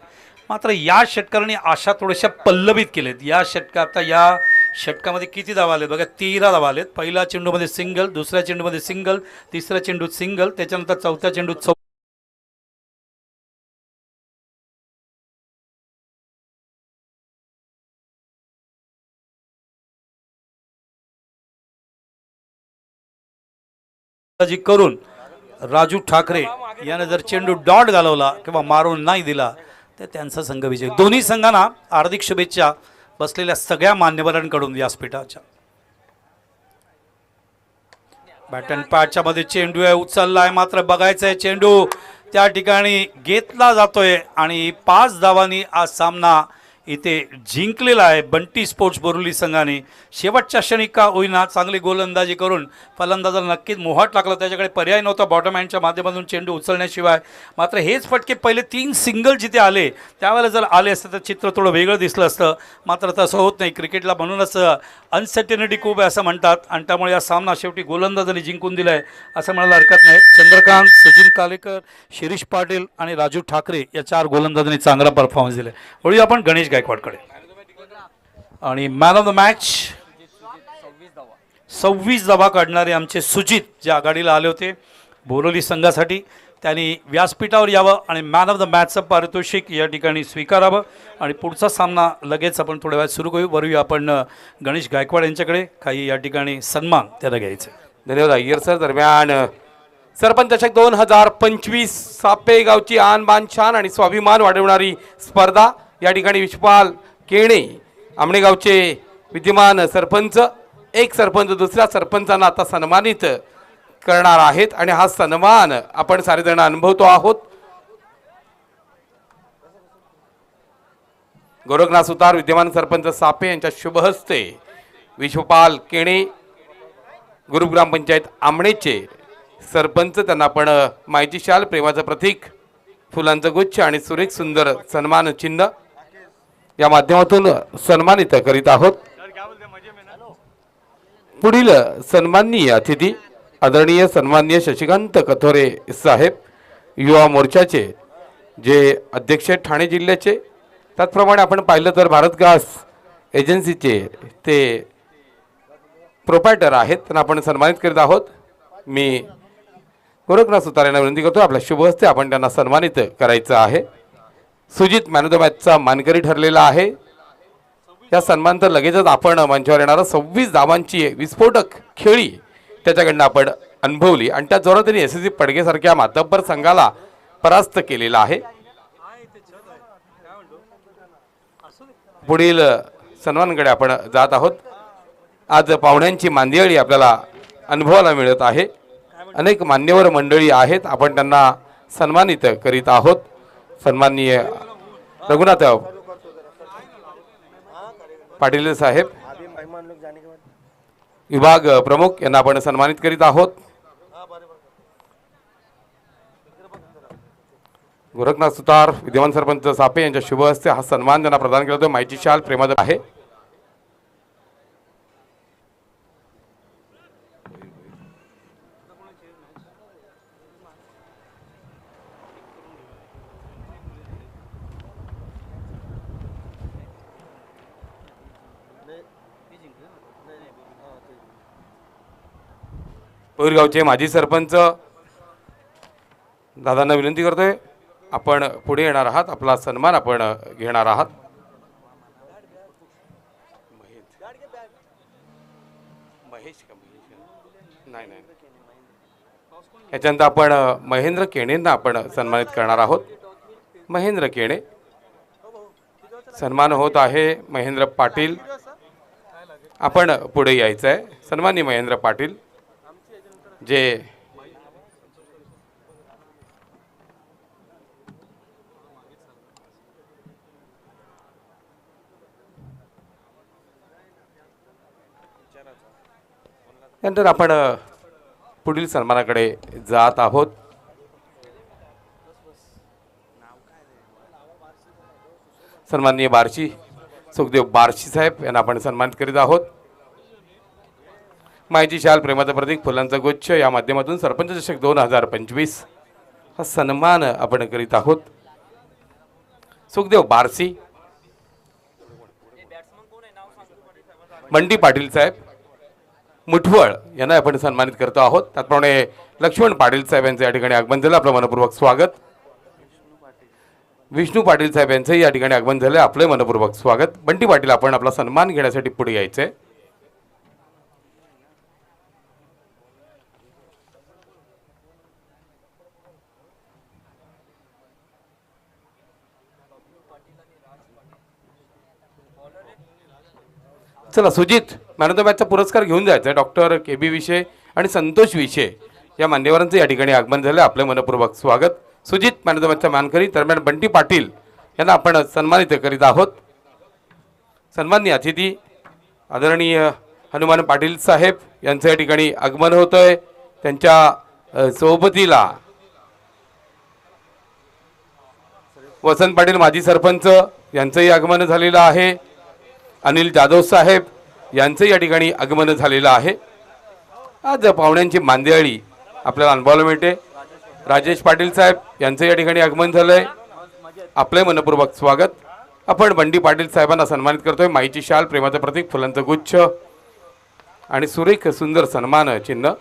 मात्र या षटकाराने आशा थोड्याशा पल्लवित केलेत. या षटकामध्ये किती धावा आलेत बघा, 13 धावा आलेत. पहिल्या चेंडूमध्ये सिंगल, दुसऱ्या चेंडूमध्ये सिंगल, तिसऱ्या चेंडूत सिंगल, त्याच्यानंतर चौथ्या चेंडूत करून राजू ठाकरे याने जर चेंडू डॉट घालवला किंवा मारून नाही दिला तर त्यांचा संघ विजय. दोन्ही संघांना हार्दिक शुभेच्छा बसलेल्या सगळ्या मान्यवरांकडून व्यासपीठाच्या. बॅट अँड पॅडच्या मध्ये चेंडू आहे, उचललाय मात्र बघायचं आहे चेंडू त्या ठिकाणी घेतला जातोय आणि 5 धावांनी आज सामना इथे जिंकलेला आहे बंटी स्पोर्ट्स बोरुली संघाने. शेवटच्या क्षणी का होईना चांगली गोलंदाजी करून फलंदाजाला नक्कीच मोहाट लागला, त्याच्याकडे पर्याय नव्हता बॉटम हँडच्या माध्यमातून चेंडू उचलण्याशिवाय. मात्र हेच फटके पहिले 3 सिंगल जिथे आले त्यावेळेला जर आले असते तर चित्र थोडं वेगळं दिसलं असतं. मात्र तसं होत नाही. क्रिकेटला म्हणूनच अनसर्टेनिटी खूप आहे असं म्हणतात आणि त्यामुळे हा सामना शेवटी गोलंदाजाने जिंकून दिला आहे असं म्हणायला हरकत नाही. चंद्रकांत, सचिन कालेकर, शिरीष पाटील आणि राजू ठाकरे या 4 गोलंदाजांनी चांगला परफॉर्मन्स दिला. वळूया आपण गणेश गायकवाडकडे. आणि मॅन ऑफ द मॅच 26 धावा काढणारे आमचे सुजित जे आघाडीला आले होते बोरोली संघासाठी, त्यांनी व्यासपीठावर यावं आणि मॅन ऑफ द मॅचचं पारितोषिक या ठिकाणी स्वीकारावं. आणि पुढचा सामना लगेच आपण थोड्या वेळात सुरू करू. वरूया आपण गणेश गायकवाड यांच्याकडे. काही या ठिकाणी सन्मान त्याला घ्यायचे. धन्यवाद अय्यर सर. दरम्यान सरपंच चषक 2025 सापे गावची आन बान शान आणि स्वाभिमान वाढवणारी स्पर्धा. या ठिकाणी विश्वपाल केणे आमणेगावचे विद्यमान सरपंच, एक सरपंच दुसऱ्या सरपंचांना आता सन्मानित करणार आहेत आणि हा सन्मान आपण सारेजण अनुभवतो आहोत. गोरखनाथ सुतार विद्यमान सरपंच सापे यांच्या शुभ हस्ते विश्वपाल केणे गुरुप ग्रामपंचायत आमणेचे सरपंच, त्यांना आपण माहिती शाल, प्रेमाचं प्रतीक, फुलांचं गुच्छ आणि सुरेख सुंदर सन्मान चिन्ह या माध्यमातून सन्मानित करीत आहोत. पुढील सन्माननीय अतिथी आदरणीय सन्माननीय शशिकांत कथोरे साहेब, युवा मोर्चाचे जे अध्यक्ष आहेत ठाणे जिल्ह्याचे, त्याचप्रमाणे आपण पाहिलं तर भारत गॅस एजन्सीचे ते प्रोपायटर आहेत, त्यांना आपण सन्मानित करीत आहोत. मी गोरखनाथ सुतार यांना विनंती करतो आपल्या शुभ हस्ते आपण त्यांना सन्मानित करायचं आहे. सुजित मॅन ऑफ द मॅचचा मानकरी ठरलेला आहे. या सन्मानानंतर लगेचच आपण मंचावर येणारा 26 धावांची विस्फोटक खेळी त्याच्याकडनं आपण अनुभवली आणि त्या जोरात त्यांनी SSC पडगेसारख्या मातब्बर संघाला परास्त केलेला आहे. पुढील सन्मानाकडे आपण जात आहोत. आज पाहुण्यांची मांदियाळी आपल्याला अनुभवायला मिळत आहे. अनेक मान्यवर मंडळी आहेत, आपण त्यांना सन्मानित करीत आहोत. सन्माननीय रघुनाथ पाटील साहेब, विभाग प्रमुख यांना आपण सन्मानित करीत आहोत. गोरखनाथ सुतार, विद्यमान सरपंच सापे यांच्या शुभ हस्ते हा सन्मान त्यांना प्रदान केला जातो. माईची शाल प्रेमाद आहे. गावचे माजी सरपंच दादांना विनंती करतोय आपण पुढे येणार आहात, आपला सन्मान आपण घेणार आहात. याच्यानंतर आपण महेंद्र केणेंना आपण सन्मानित करणार आहोत. महेंद्र केणे, सन्मान होत आहे. महेंद्र पाटील, आपण पुढे यायचं आहे. सन्माननीय महेंद्र पाटील जे नंतर आपण पुढील सन्मानाकडे जात आहोत. सन्माननीय बार्शी सुखदेव बार्शी साहेब यांना आपण सन्मानित करीत आहोत. माईची शाल प्रेमाचं प्रतीक फुलांचा गुच्छ या माध्यमातून सरपंच चषक 2025 हा सन्मान आपण करीत आहोत. सुखदेव बारसी, बंटी पाटील साहेब मुठवळ यांना आपण सन्मानित करतो आहोत. त्याचप्रमाणे लक्ष्मण पाटील साहेब यांचं या ठिकाणी आगमन झालं, आपलं मनपूर्वक स्वागत. विष्णू पाटील साहेब यांचंही या ठिकाणी आगमन झालं, आपलं मनपूर्वक स्वागत. बंटी पाटील, आपण आपला सन्मान घेण्यासाठी पुढे यायचंय. चला, सुजित मॅन ऑफ द मॅचचा पुरस्कार घेऊन जायचा आहे. डॉक्टर KB विषय आणि संतोष विषय या मान्यवरांचं या ठिकाणी आगमन झालं, आपलं मनपूर्वक स्वागत. सुजित मॅन ऑफ द मॅचचा मानकरी. दरम्यान बंटी पाटील यांना आपण सन्मानित करीत आहोत. सन्माननीय अतिथी आदरणीय हनुमान पाटील साहेब यांचं या ठिकाणी आगमन होतंय. त्यांच्या सोबतीला वसंत पाटील माजी सरपंच यांचंही आगमन झालेलं आहे. अनिल जाधव साहेब यांचं या ठिकाणी आगमन झालेलं आहे. आज पाहुण्यांची मांदियाळी आपल्याला अनुभवायला मिळते. राजेश पाटील साहेब यांचं या ठिकाणी आगमन झालंय, आपले मनपूर्वक स्वागत. आपण बंडी पाटील साहेबांना सन्मानित करतोय. माईची शाल प्रेमाचं प्रतीक फुलांचं गुच्छ आणि सुरेख सुंदर सन्मान चिन्ह.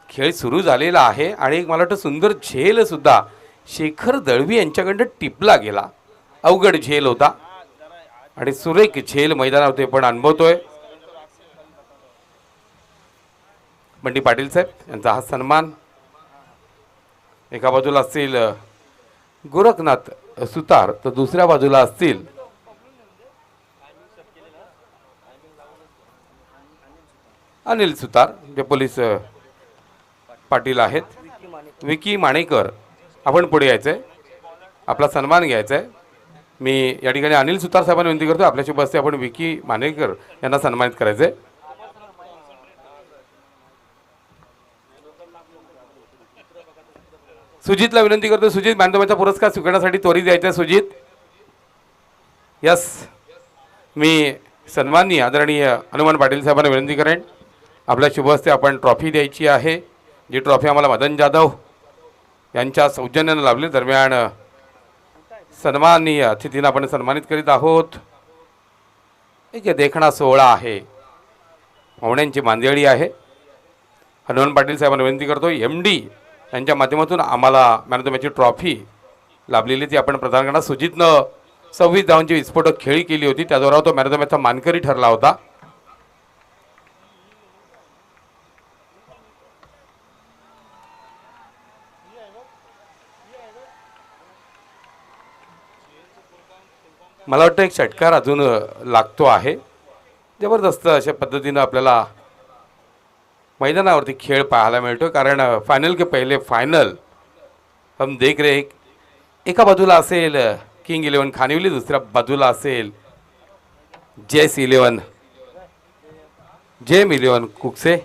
खेळ सुरू झालेला आहे आणि एक मला वाटतं सुंदर झेल सुद्धा शेखर दळवी यांच्याकडनं टिपला गेला. अवघड झेल होता आणि सुरेख झेल मैदानावरती पण अनुभवतोय. बंटी पाटील साहेब यांचा हा सन्मान. एका बाजूला असतील गोरखनाथ सुतार तर दुसऱ्या बाजूला असतील अनिल सुतार जे पोलीस पाटील आहेत. विकी माणेकर, आपण पुढे यायचंय, आपला सन्मान घ्यायचा आहे. मी या ठिकाणी अनिल सुतार साहेबांना विनंती करतो आपल्याशी बसते आपण विकी माणेकर यांना सन्मानित करायचंय. सुजितला विनंती करतो. सुजित मॅन ऑफ द मॅचचा पुरस्कार स्वीकारण्यासाठी त्वरित यायचा. सुजित यस, मी सन्माननीय आदरणीय हनुमान पाटील साहेबांना विनंती करेन, आपल्या शुभ हस्ते आपण ट्रॉफी द्यायची आहे. जी ट्रॉफी आम्हाला मदन जाधव यांच्या सौजन्यानं लाभली. दरम्यान सन्माननीय अतिथींना आपण सन्मानित करीत आहोत. एक देखणा सोहळा आहे, पाहुण्यांची मांदियाळी आहे. हनुमान पाटील साहेबांना विनंती करतो, MD यांच्या माध्यमातून आम्हाला मॅन ऑफ द मॅचची ट्रॉफी लाभलेली ती आपण प्रदान करणार. सुजितनं 26 धावांची विस्फोटक खेळी केली होती, त्याद्वारे तो मॅन ऑफ द मॅचचा मानकरी ठरला होता. मला वाटतं एक षटकार अजून लागतो आहे. जबरदस्त अशा पद्धतीनं आपल्याला मैदानावरती खेळ पाहायला मिळतो. कारण फायनल के पहिले फायनल हम देख रहे, एका बाजूला असेल किंग 11 खानिवली, दुसऱ्या बाजूला असेल जेम 11 कुकसे.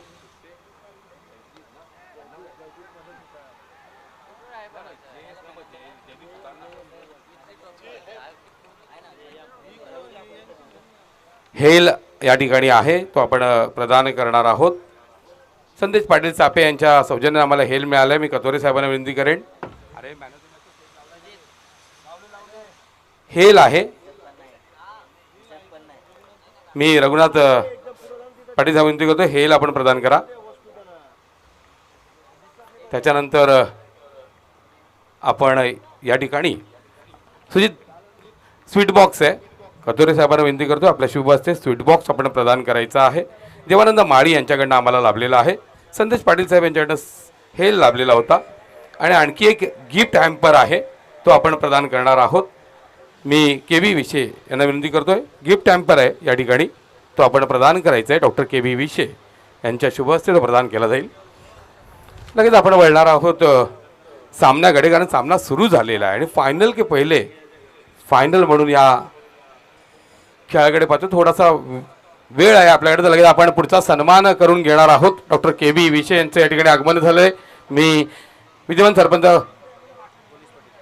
हेल या ठिकाणी आहे, तो आपण प्रदान करणार आहोत. संदेश पाटील चापे यांच्या सौजन्याने आम्हाला हेल मिळालं. मी कतोरे साहेबांना विनंती करेन, हेल आहे. मी रघुनाथ पाटील साहेब विनंती करतो, हेल आपण प्रदान करा. त्याच्यानंतर आपण या ठिकाणी सुजित स्वीट बॉक्स आहे, कतोरे साहेबांना विनंती करतो, आपल्या शुभ हस्ते स्वीट बॉक्स आपण प्रदान करायचा आहे. देवानंद माळी यांच्याकडनं आम्हाला लाभलेला आहे. संदेश पाटील साहेब यांच्याकडनं हेल लाभलेला होता. आणि आणखी एक गिफ्ट हॅम्पर आहे, तो आपण प्रदान करणार आहोत. मी KB विशे यांना विनंती करतोय, गिफ्ट हॅम्पर आहे या ठिकाणी, तो आपण प्रदान करायचा आहे. डॉक्टर KB विशे यांच्या शुभ हस्ते तो प्रदान केला जाईल. लगेच आपण वळणार आहोत सामन्याकडे, कारण सामना सुरू झालेला आहे आणि फायनल के पहिले फायनल म्हणून या खेळाकडे पाहतो. थोडासा वेळ आहे आपल्याकडे, तर लगेच आपण पुढचा सन्मान करून घेणार आहोत. डॉक्टर KB विशे यांचं या ठिकाणी आगमन झालंय. मी विद्यमान सरपंच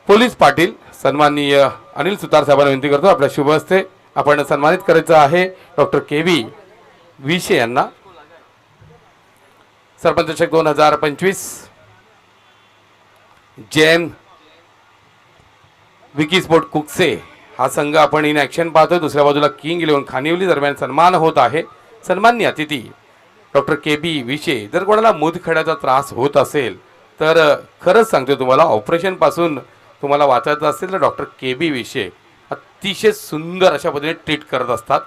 पोलीस पाटील सन्माननीय अनिल सुतार साहेबांना विनंती करतो, आपल्या शुभ हस्ते आपण सन्मानित करायचं आहे डॉक्टर KB विशे यांना. सरपंच चषक 2025 जेम विकी स्पोर्ट कुकसे हा संघ आपण इन ॲक्शन पाहतोय. दुसऱ्या बाजूला किंग 11 खानिवली दरम्यान सन्मान होत आहे. सन्माननीय अतिथी डॉक्टर KB विशे. जर कोणाला मूतखड्याचा त्रास होत असेल तर खरंच सांगतो तुम्हाला, ऑपरेशनपासून तुम्हाला वाचायचं असेल तर डॉक्टर KB विशे अतिशय सुंदर अशा पद्धतीने ट्रीट करत असतात.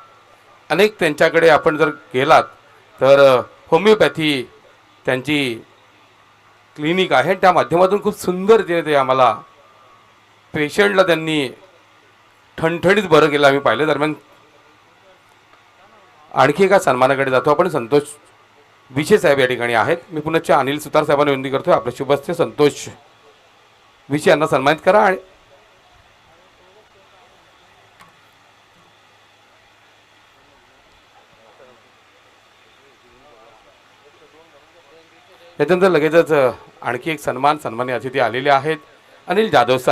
अनेक त्यांच्याकडे आपण जर गेलात तर होमिओपॅथी त्यांची क्लिनिक आहे, त्या माध्यमातून खूप सुंदर ते आम्हाला पेशंटला त्यांनी ठणठणीत बरं केलं आम्ही पाहिलं. दरम्यान आणखी एका सन्मानाकडे जातो आपण. संतोष विशे साहेब या ठिकाणी आहेत. मी पुन्हा अनिल सुतार साहेबांना विनंती करतो, आपल्या शुभ हस्ते संतोष विशे यांना सन्मानित करा. आणि त्याच्यानंतर लगेचच आणखी एक सन्माननीय अतिथी आलेले आहेत. अनिल जाधव साहेब